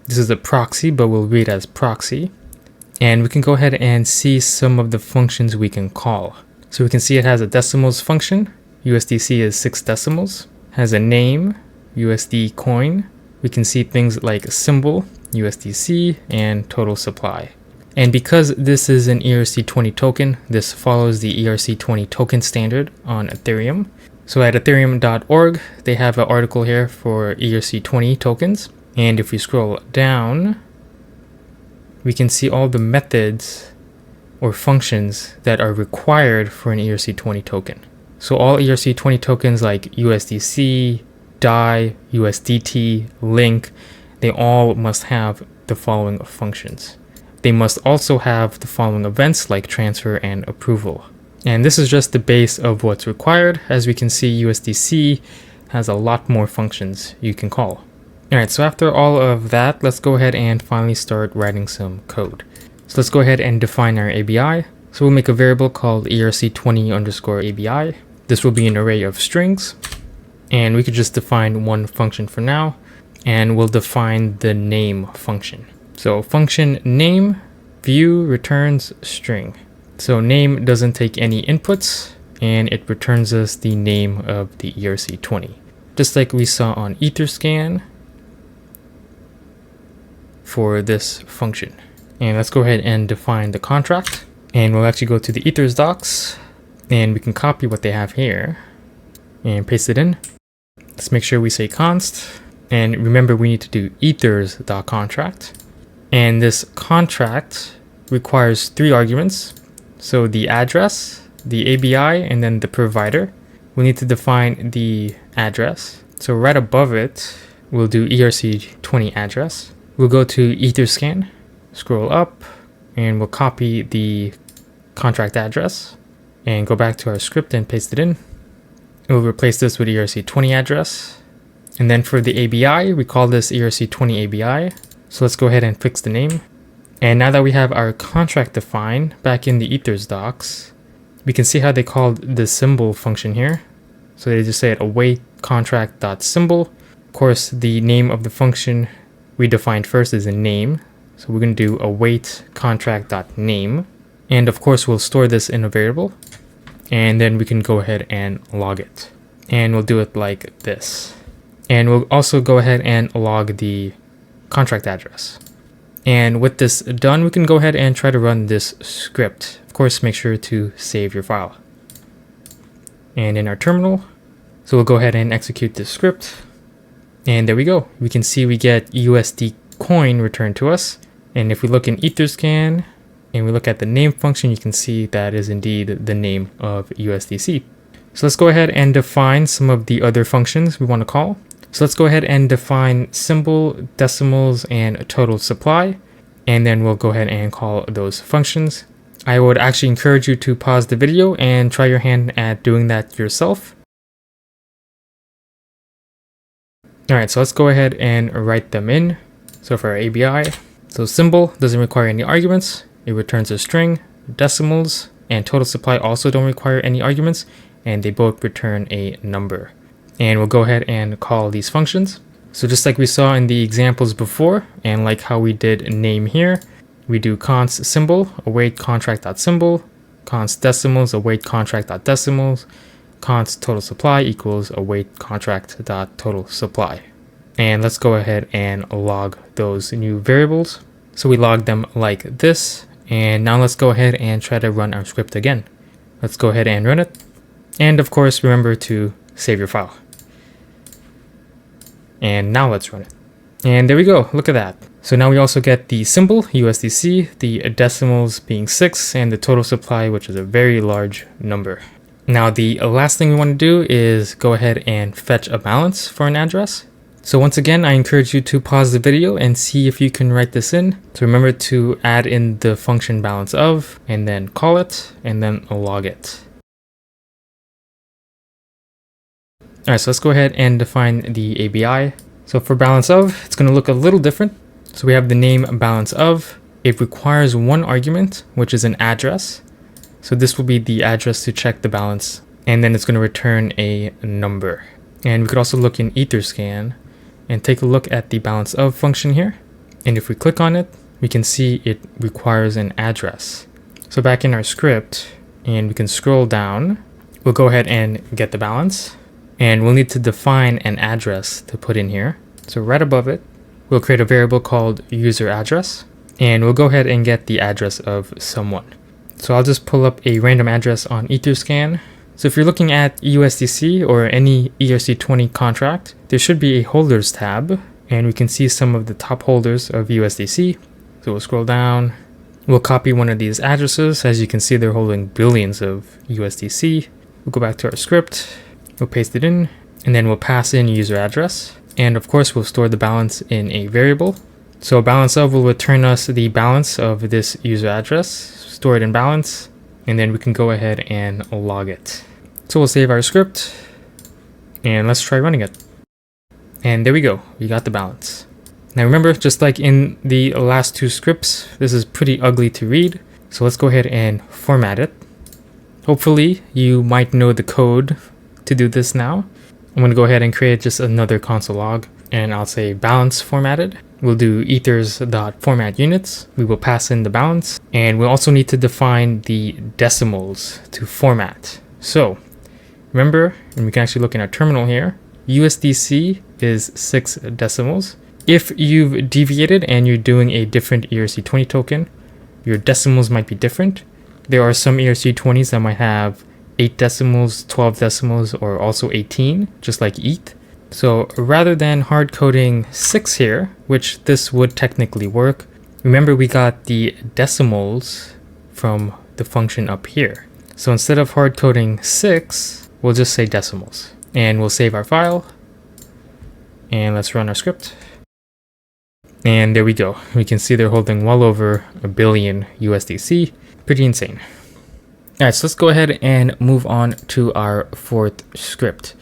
this is a proxy, but we'll read as proxy. And we can go ahead and see some of the functions we can call. So we can see it has a decimals function. USDC is 6 decimals. Has a name, USD coin. We can see things like symbol, USDC, and total supply. And because this is an ERC20 token, this follows the ERC20 token standard on Ethereum. So at ethereum.org, they have an article here for ERC20 tokens. And if we scroll down, we can see all the methods or functions that are required for an ERC20 token. So all ERC20 tokens like USDC, DAI, USDT, Link, they all must have the following functions. They must also have the following events like transfer and approval. And this is just the base of what's required. As we can see, USDC has a lot more functions you can call. Alright, so after all of that, let's go ahead and finally start writing some code. So let's go ahead and define our ABI. So we'll make a variable called ERC20_ABI. This will be an array of strings. And we could just define one function for now. And we'll define the name function. So function name view returns string. So name doesn't take any inputs and it returns us the name of the ERC20. Just like we saw on Etherscan for this function. And let's go ahead and define the contract. And we'll actually go to the Ethers docs and we can copy what they have here and paste it in. Let's make sure we say const. And remember, we need to do ethers.contract. And this contract requires 3 arguments. So the address, the ABI, and then the provider. We need to define the address. So right above it, we'll do ERC20 address. We'll go to Etherscan, scroll up, and we'll copy the contract address and go back to our script and paste it in. We'll replace this with ERC20 address. And then for the ABI, we call this ERC20 ABI. So let's go ahead and fix the name. And now that we have our contract defined back in the Ethers docs, we can see how they called the symbol function here. So they just said await contract.symbol. Of course, the name of the function we defined first is a name. So we're going to do await contract.name. And of course, we'll store this in a variable. And then we can go ahead and log it. And we'll do it like this. And we'll also go ahead and log the contract address. And with this done, we can go ahead and try to run this script. Of course, make sure to save your file. And in our terminal, so we'll go ahead and execute this script. And there we go. We can see we get USD coin returned to us. And if we look in Etherscan and we look at the name function, you can see that is indeed the name of USDC. So let's go ahead and define some of the other functions we want to call. So let's go ahead and define symbol, decimals, and total supply. And then we'll go ahead and call those functions. I would actually encourage you to pause the video and try your hand at doing that yourself. Alright, so let's go ahead and write them in. So for our ABI, so symbol doesn't require any arguments. It returns a string. Decimals and total supply also don't require any arguments, and they both return a number. And we'll go ahead and call these functions. So just like we saw in the examples before, and like how we did name here, we do const symbol, await contract.symbol, const decimals, await contract.decimals, const total supply equals await contract.total supply. And let's go ahead and log those new variables. So we log them like this. And now let's go ahead and try to run our script again. Let's go ahead and run it. And of course, remember to save your file. And now let's run it. And there we go, look at that. So now we also get the symbol, USDC, the decimals being 6, and the total supply, which is a very large number. Now the last thing we want to do is go ahead and fetch a balance for an address. So once again, I encourage you to pause the video and see if you can write this in. So remember to add in the function balance of, and then call it, and then log it. All right, so let's go ahead and define the ABI. So for balance of, it's going to look a little different. So we have the name balance of. It requires one argument, which is an address. So this will be the address to check the balance, and then it's going to return a number. And we could also look in Etherscan and take a look at the balance of function here. And if we click on it, we can see it requires an address. So back in our script, and we can scroll down, we'll go ahead and get the balance. And we'll need to define an address to put in here. So right above it, we'll create a variable called user address, and we'll go ahead and get the address of someone. So I'll just pull up a random address on Etherscan. So if you're looking at USDC or any ERC20 contract, there should be a holders tab, and we can see some of the top holders of USDC. So we'll scroll down, we'll copy one of these addresses. As you can see, they're holding billions of USDC. We'll go back to our script, we'll paste it in, and then we'll pass in user address. And of course, we'll store the balance in a variable. So balance of will return us the balance of this user address, store it in balance, and then we can go ahead and log it. So we'll save our script, and let's try running it. And there we go, we got the balance. Now remember, just like in the last two scripts, this is pretty ugly to read. So let's go ahead and format it. Hopefully you might know the code to do this now. I'm going to go ahead and create just another console log, and I'll say balance formatted. We'll do ethers.formatUnits. We will pass in the balance, and we'll also need to define the decimals to format. So remember, and we can actually look in our terminal here, USDC is 6 decimals. If you've deviated and you're doing a different ERC20 token, your decimals might be different. There are some ERC20s that might have 8 decimals, 12 decimals, or also 18, just like ETH. So rather than hard coding 6 here, which this would technically work, remember we got the decimals from the function up here. So instead of hard coding 6, we'll just say decimals. And we'll save our file. And let's run our script. And there we go. We can see they're holding well over a billion USDC. Pretty insane. All right, so let's go ahead and move on to our fourth script.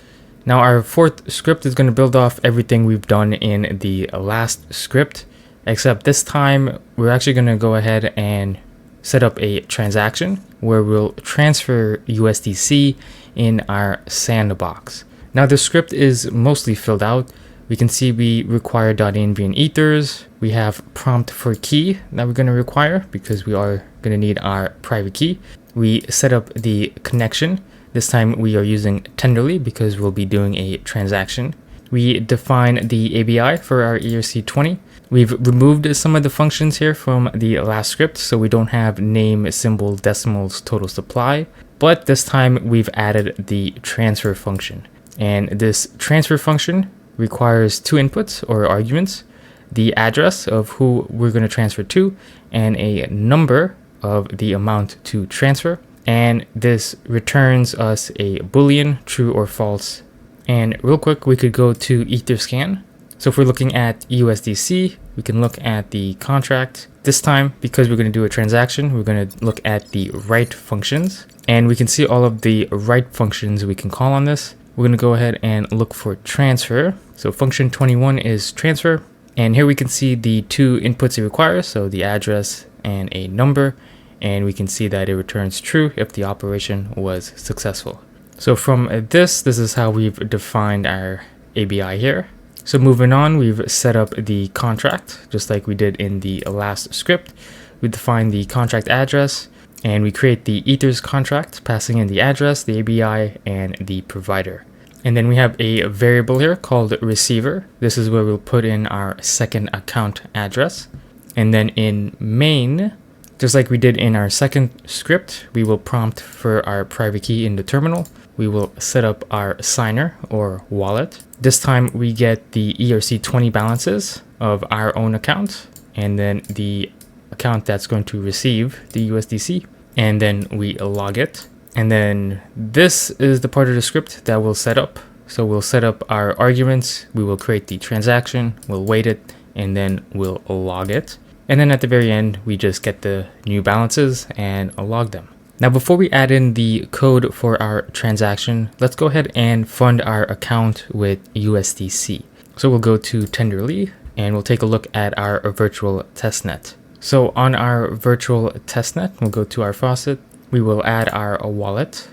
Now our fourth script is going to build off everything we've done in the last script, except this time we're actually going to go ahead and set up a transaction where we'll transfer USDC in our sandbox. Now the script is mostly filled out. We can see we require .env and ethers. We have prompt for key that we're going to require because we are going to need our private key. We set up the connection. This time we are using Tenderly because we'll be doing a transaction. We define the ABI for our ERC20. We've removed some of the functions here from the last script, so we don't have name, symbol, decimals, total supply. But this time we've added the transfer function. And this transfer function requires 2 inputs or arguments, the address of who we're going to transfer to, and a number of the amount to transfer. And this returns us a boolean, true or false. And real quick, we could go to Etherscan. So if we're looking at USDC, we can look at the contract. This time, because we're going to do a transaction, we're going to look at the write functions. And we can see all of the write functions we can call on this. We're going to go ahead and look for transfer. So function 21 is transfer. And here we can see the 2 inputs it requires, so the address and a number. And we can see that it returns true if the operation was successful. So from this is how we've defined our ABI here. So moving on, we've set up the contract, just like we did in the last script. We define the contract address, and we create the Ethers contract, passing in the address, the ABI, and the provider. And then we have a variable here called receiver. This is where we'll put in our second account address. And then in main, just like we did in our second script, we will prompt for our private key in the terminal. we will set up our signer or wallet. This time we get the ERC20 balances of our own account, and then the account that's going to receive the USDC, and then we log it. And then this is the part of the script that we'll set up. So we'll set up our arguments, we will create the transaction, we'll wait it, and then we'll log it. And then at the very end, we just get the new balances and log them. Now, before we add in the code for our transaction, let's go ahead and fund our account with USDC. So we'll go to Tenderly and we'll take a look at our virtual testnet. So on our virtual testnet, we'll go to our faucet, we will add our wallet,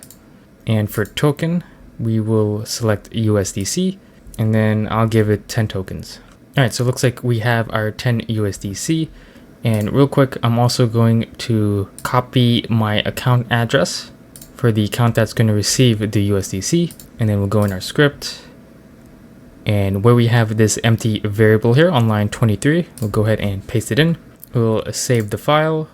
and for token, we will select USDC, and then I'll give it 10 tokens. All right, so it looks like we have our 10 USDC. And real quick, I'm also going to copy my account address for the account that's going to receive the USDC. And then we'll go in our script. And where we have this empty variable here on line 23, we'll go ahead and paste it in. We'll save the file.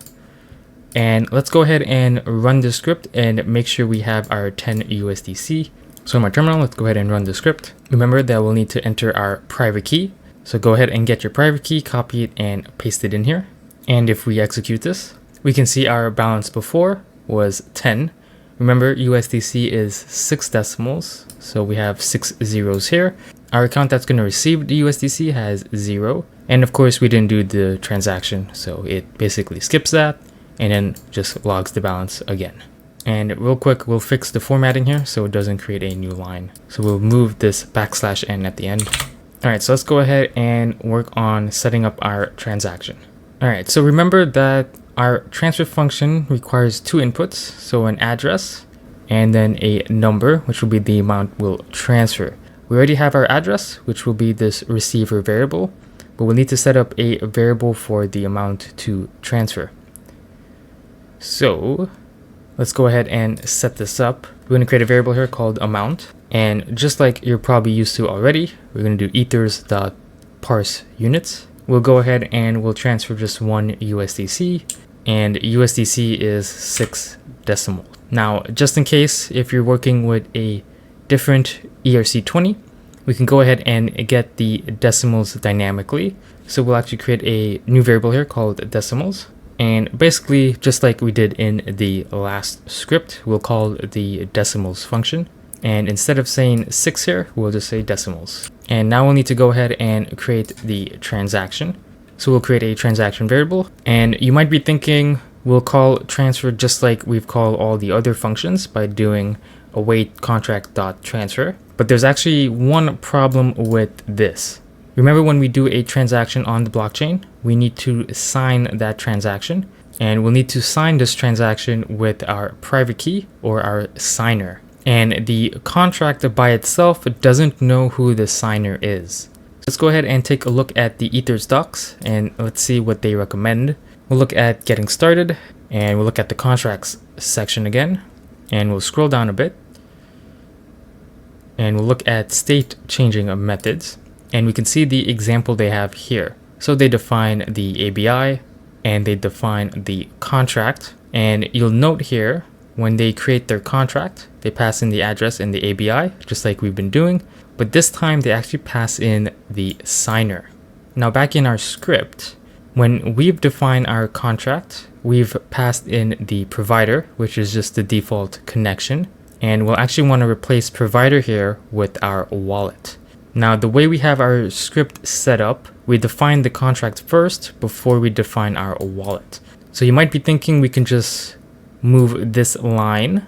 And let's go ahead and run the script and make sure we have our 10 USDC. So in my terminal, let's go ahead and run the script. Remember that we'll need to enter our private key. So go ahead and get your private key, copy it, and paste it in here. And if we execute this, we can see our balance before was 10. Remember, USDC is 6 decimals, so we have 6 zeros here. Our account that's going to receive the USDC has 0. And of course, we didn't do the transaction, so it basically skips that and then just logs the balance again. And real quick, we'll fix the formatting here so it doesn't create a new line. So we'll move this \n at the end. All right, so let's go ahead and work on setting up our transaction. All right, so remember that our transfer function requires 2 inputs, so an address and then a number, which will be the amount we'll transfer. We already have our address, which will be this receiver variable, but we'll need to set up a variable for the amount to transfer. So let's go ahead and set this up. We're going to create a variable here called amount. And just like you're probably used to already, we're going to do ethers.parseUnits. We'll go ahead and we'll transfer just 1 USDC, and USDC is 6 decimals. Now, just in case, if you're working with a different ERC20, we can go ahead and get the decimals dynamically. So we'll actually create a new variable here called decimals. And basically, just like we did in the last script, we'll call the decimals function. And instead of saying 6 here, we'll just say decimals. And now we'll need to go ahead and create the transaction. So we'll create a transaction variable. And you might be thinking, we'll call transfer just like we've called all the other functions by doing await contract.transfer. But there's actually one problem with this. Remember when we do a transaction on the blockchain, we need to sign that transaction. And we'll need to sign this transaction with our private key or our signer. And the contract by itself doesn't know who the signer is. Let's go ahead and take a look at the Ethers docs and let's see what they recommend. We'll look at getting started and we'll look at the contracts section again, and we'll scroll down a bit and we'll look at state changing of methods, and we can see the example they have here. So they define the ABI and they define the contract, and you'll note here when they create their contract, they pass in the address and the ABI, just like we've been doing, but this time they actually pass in the signer. Now back in our script, when we've defined our contract, we've passed in the provider, which is just the default connection, and we'll actually want to replace provider here with our wallet. Now the way we have our script set up, we define the contract first before we define our wallet. So you might be thinking we can just move this line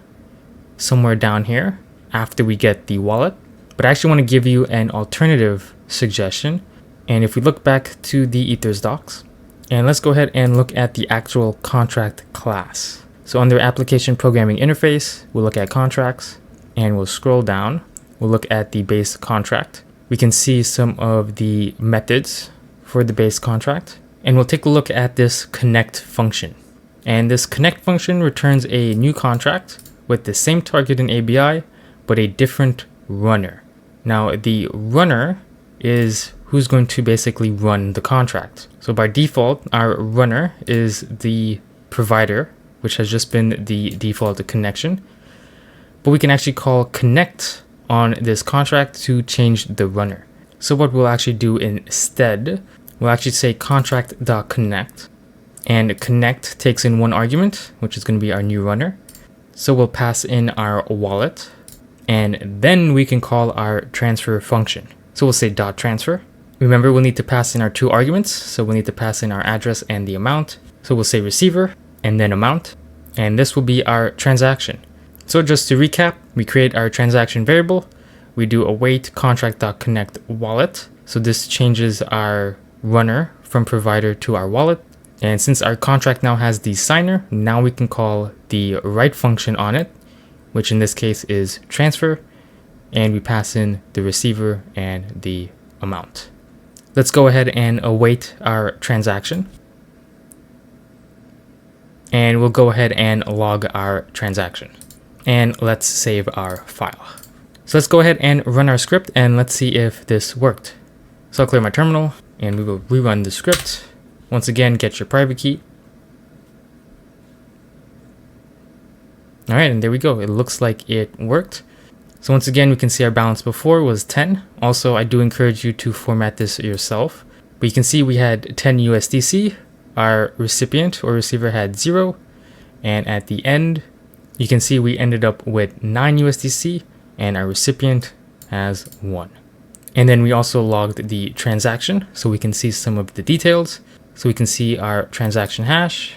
somewhere down here after we get the wallet, but I actually want to give you an alternative suggestion. And if we look back to the Ethers docs, and let's go ahead and look at the actual contract class. So under application programming interface, we'll look at contracts and we'll scroll down. We'll look at the base contract. We can see some of the methods for the base contract, and we'll take a look at this connect function. And this connect function returns a new contract with the same target and ABI, but a different runner. Now the runner is who's going to basically run the contract. So by default, our runner is the provider, which has just been the default connection. but we can actually call connect on this contract to change the runner. So what we'll actually do instead, we'll actually say contract.connect, and connect takes in one argument, which is going to be our new runner. So we'll pass in our wallet, and then we can call our transfer function. So we'll say .transfer. Remember, we'll need to pass in our two arguments. So we'll need to pass in our address and the amount. So we'll say receiver and then amount, and this will be our transaction. So just to recap, we create our transaction variable. We do await contract.connect wallet. So this changes our runner from provider to our wallet. And since our contract now has the signer, now we can call the write function on it, which in this case is transfer, and we pass in the receiver and the amount. Let's go ahead and await our transaction. And we'll go ahead and log our transaction. And let's save our file. So let's go ahead and run our script and let's see if this worked. So I'll clear my terminal and we will rerun the script. Once again, get your private key. All right, and there we go. It looks like it worked. So once again, we can see our balance before was 10. Also, I do encourage you to format this yourself. But you can see we had 10 USDC. Our recipient or receiver had 0. And at the end, you can see we ended up with 9 USDC and our recipient has 1. And then we also logged the transaction so we can see some of the details. So we can see our transaction hash.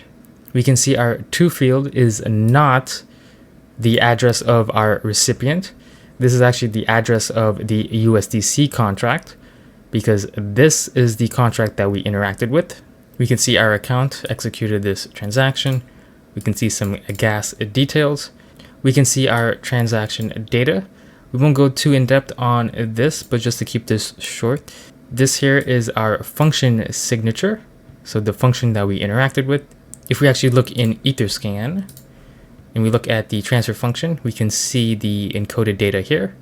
We can see our to field is not the address of our recipient. This is actually the address of the USDC contract because this is the contract that we interacted with. We can see our account executed this transaction. We can see some gas details. We can see our transaction data. We won't go too in depth on this, but just to keep this short, this here is our function signature. So the function that we interacted with. If we actually look in Etherscan and we look at the transfer function, we can see the encoded data here.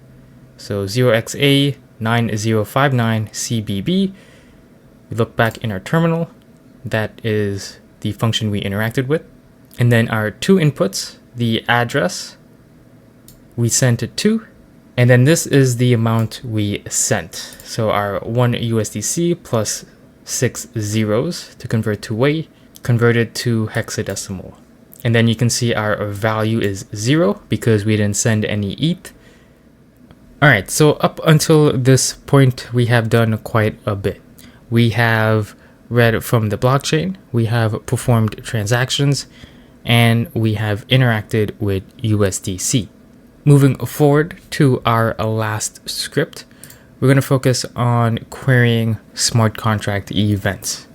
So 0xa9059CBB. We look back in our terminal. That is the function we interacted with. And then our two inputs, the address, we sent it to, and then this is the amount we sent. So our 1 USDC plus 6 zeros to convert to weight, converted to hexadecimal. And then you can see our value is 0 because we didn't send any ETH. All right, so up until this point, we have done quite a bit. We have read from the blockchain, we have performed transactions, and we have interacted with USDC. Moving forward to our last script, we're going to focus on querying smart contract events.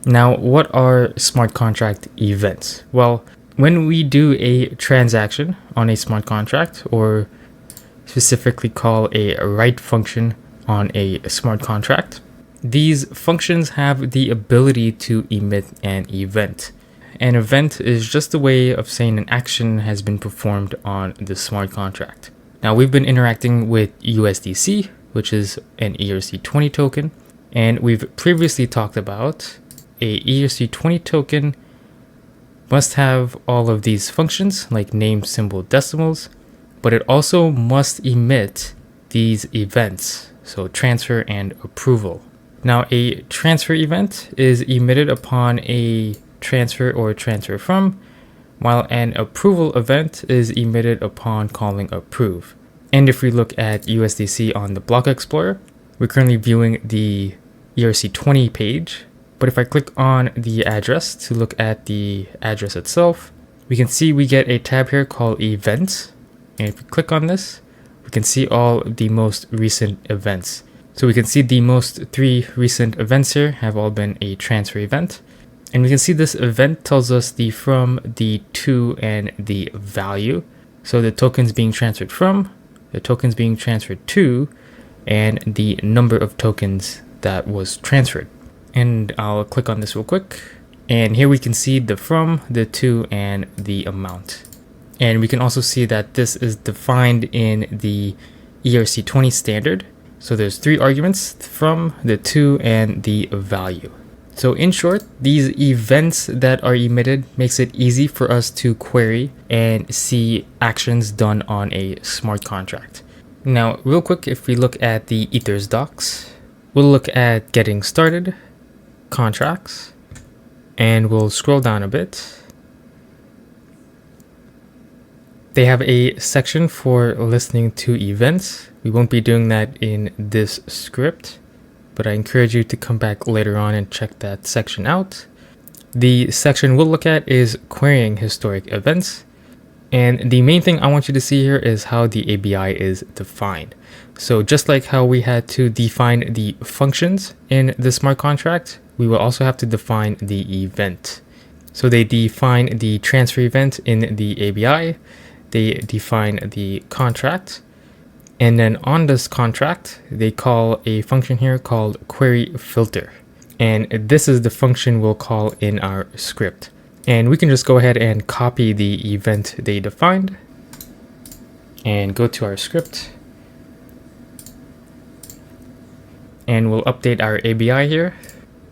Now, what are smart contract events? Well, when we do a transaction on a smart contract, or specifically call a write function on a smart contract, these functions have the ability to emit an event. An event is just a way of saying an action has been performed on the smart contract. Now, we've been interacting with USDC, which is an ERC20 token, and we've previously talked about a ERC20 token must have all of these functions like name, symbol, decimals, but it also must emit these events, so transfer and approval. Now, a transfer event is emitted upon a transfer or transfer from, while an approval event is emitted upon calling approve. And if we look at USDC on the Block Explorer, we're currently viewing the ERC20 page. But if I click on the address to look at the address itself, we can see we get a tab here called Events. And if we click on this, we can see all the most recent events. So we can see the most 3 recent events here have all been a transfer event. And we can see this event tells us the from, the to, and the value. So the tokens being transferred from, the tokens being transferred to, and the number of tokens that was transferred. And I'll click on this real quick. And here we can see the from, the to, and the amount. And we can also see that this is defined in the ERC20 standard. So there's 3 arguments, the from, the to, and the value. So in short, these events that are emitted makes it easy for us to query and see actions done on a smart contract. Now, real quick, if we look at the Ethers docs, we'll look at getting started, contracts, and we'll scroll down a bit. They have a section for listening to events. We won't be doing that in this script, but I encourage you to come back later on and check that section out. The section we'll look at is querying historic events. And the main thing I want you to see here is how the ABI is defined. So just like how we had to define the functions in the smart contract, we will also have to define the event. So they define the transfer event in the ABI. They define the contract. And then on this contract, they call a function here called query filter. And this is the function we'll call in our script. And we can just go ahead and copy the event they defined and go to our script. And we'll update our ABI here.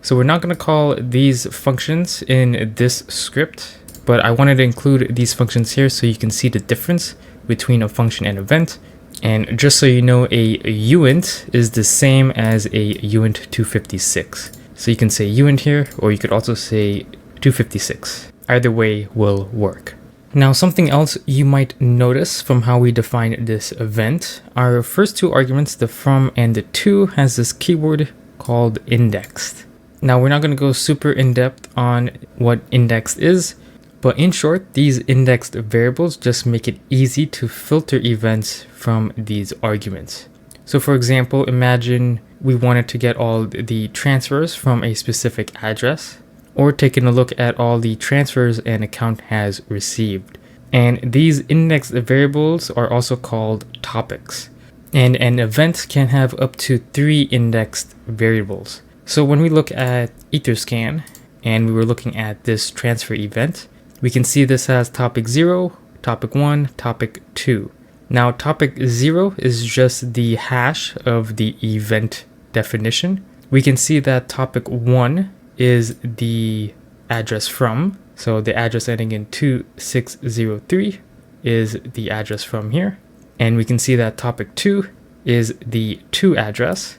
So we're not going to call these functions in this script, but I wanted to include these functions here so you can see the difference between a function and event. And just so you know, a uint is the same as a uint 256. So you can say uint here, or you could also say 256. Either way will work. Now, something else you might notice from how we define this event, our first two arguments, the from and the to, has this keyword called indexed. Now, we're not going to go super in depth on what indexed is, but in short, these indexed variables just make it easy to filter events from these arguments. So for example, imagine we wanted to get all the transfers from a specific address, or taking a look at all the transfers an account has received. And these indexed variables are also called topics. And an event can have up to 3 indexed variables. So when we look at Etherscan, and we were looking at this transfer event, we can see this has topic 0, topic 1, topic 2. Now topic 0 is just the hash of the event definition. We can see that topic 1 is the address from. So the address ending in 2603 is the address from here. And we can see that topic 2 is the to address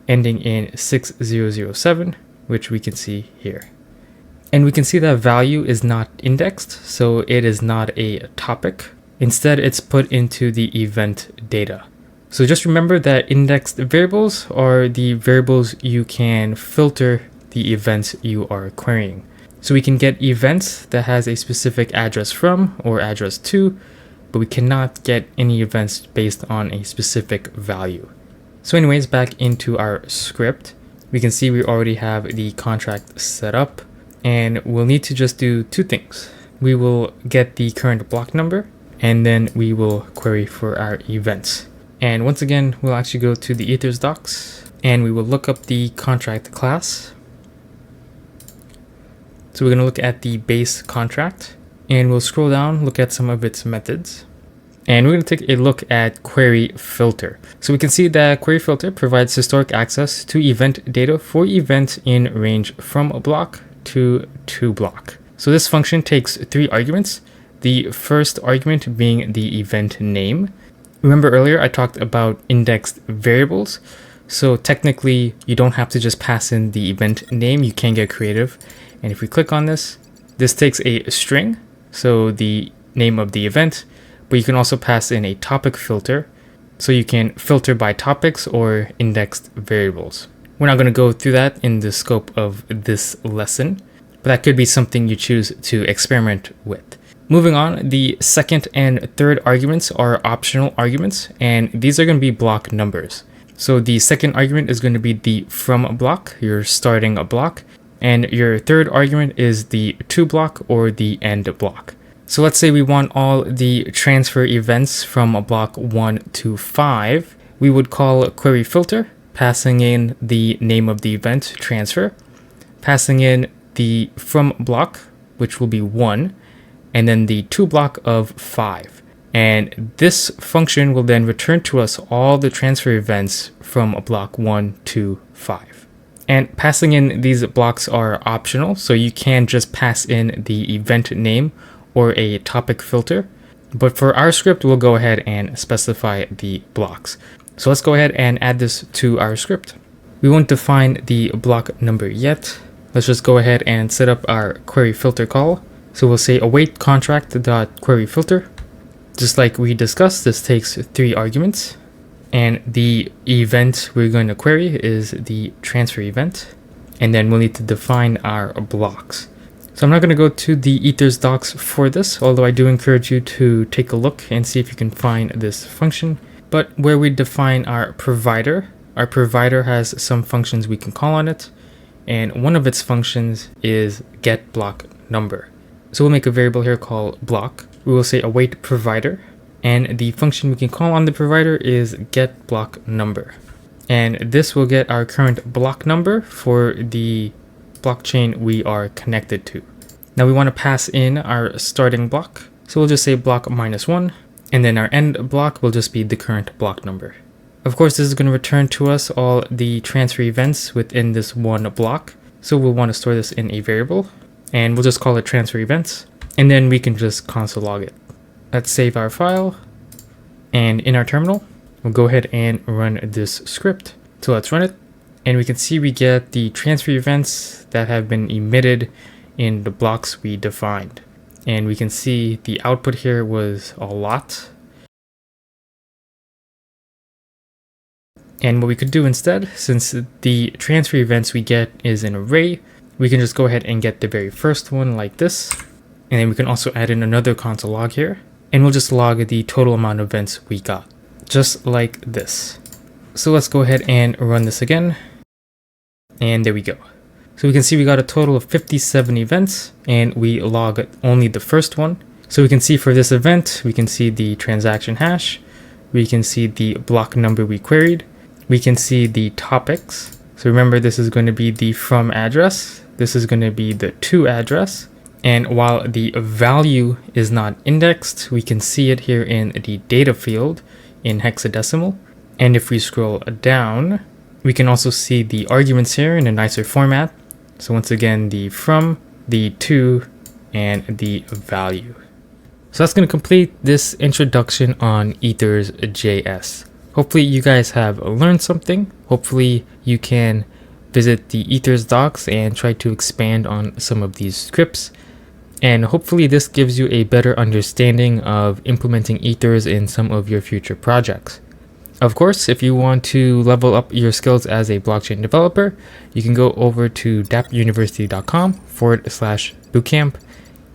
ending in 6007, which we can see here. And we can see that value is not indexed, so it is not a topic. Instead, it's put into the event data. So just remember that indexed variables are the variables you can filter the events you are querying. So we can get events that has a specific address from or address to, but we cannot get any events based on a specific value. So anyways, back into our script, we can see we already have the contract set up, and we'll need to just do 2 things. We will get the current block number, and then we will query for our events. And once again, we'll actually go to the Ethers docs, and we will look up the contract class. So we're going to look at the base contract, and we'll scroll down, look at some of its methods. And we're going to take a look at query filter. So we can see that query filter provides historic access to event data for events in range from a block to block. So this function takes 3 arguments. The first argument being the event name. Remember earlier I talked about indexed variables. So technically you don't have to just pass in the event name. You can get creative. And if we click on this, this takes a string, so the name of the event, but you can also pass in a topic filter. So you can filter by topics or indexed variables. We're not going to go through that in the scope of this lesson, but that could be something you choose to experiment with. Moving on, the second and third arguments are optional arguments, and these are going to be block numbers. So the second argument is going to be the from block, you're starting a block, and your third argument is the to block or the end block. So let's say we want all the transfer events from block 1 to 5. We would call query filter, passing in the name of the event transfer, passing in the from block, which will be 1, and then the to block of 5. And this function will then return to us all the transfer events from block 1 to 5. And passing in these blocks are optional, so you can just pass in the event name or a topic filter. But for our script, we'll go ahead and specify the blocks. So let's go ahead and add this to our script. We won't define the block number yet. Let's just go ahead and set up our query filter call. So we'll say await contract.query filter. Just like we discussed, this takes 3 arguments. And the event we're going to query is the transfer event. And then we'll need to define our blocks. So I'm not going to go to the Ethers docs for this, although I do encourage you to take a look and see if you can find this function. But where we define our provider has some functions we can call on it. And one of its functions is get block number. So we'll make a variable here called block. We will say await provider. And the function we can call on the provider is get block number. And this will get our current block number for the blockchain we are connected to. Now we want to pass in our starting block. So we'll just say block -1. And then our end block will just be the current block number. Of course, this is going to return to us all the transfer events within this one block. So we'll want to store this in a variable. And we'll just call it transfer events. And then we can just console log it. Let's save our file, and in our terminal, we'll go ahead and run this script. So let's run it, and we can see we get the transfer events that have been emitted in the blocks we defined. And we can see the output here was a lot. And what we could do instead, since the transfer events we get is an array, we can just go ahead and get the very first one like this. And then we can also add in another console log here. And we'll just log the total amount of events we got, just like this. So let's go ahead and run this again. And there we go. So we can see we got a total of 57 events, and we log only the first one. So we can see for this event, we can see the transaction hash. We can see the block number we queried. We can see the topics. So remember, this is going to be the from address. This is going to be the to address. And while the value is not indexed, we can see it here in the data field in hexadecimal. And if we scroll down, we can also see the arguments here in a nicer format. So once again, the from, the to, and the value. So that's going to complete this introduction on Ethers.js. Hopefully you guys have learned something. Hopefully you can visit the Ethers docs and try to expand on some of these scripts. And hopefully this gives you a better understanding of implementing Ethers in some of your future projects. Of course, if you want to level up your skills as a blockchain developer, you can go over to dappuniversity.com/bootcamp.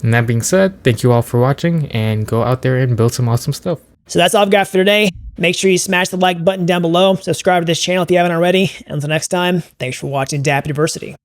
And that being said, thank you all for watching, and go out there and build some awesome stuff. So that's all I've got for today. Make sure you smash the like button down below. Subscribe to this channel if you haven't already. And until next time, thanks for watching Dapp University.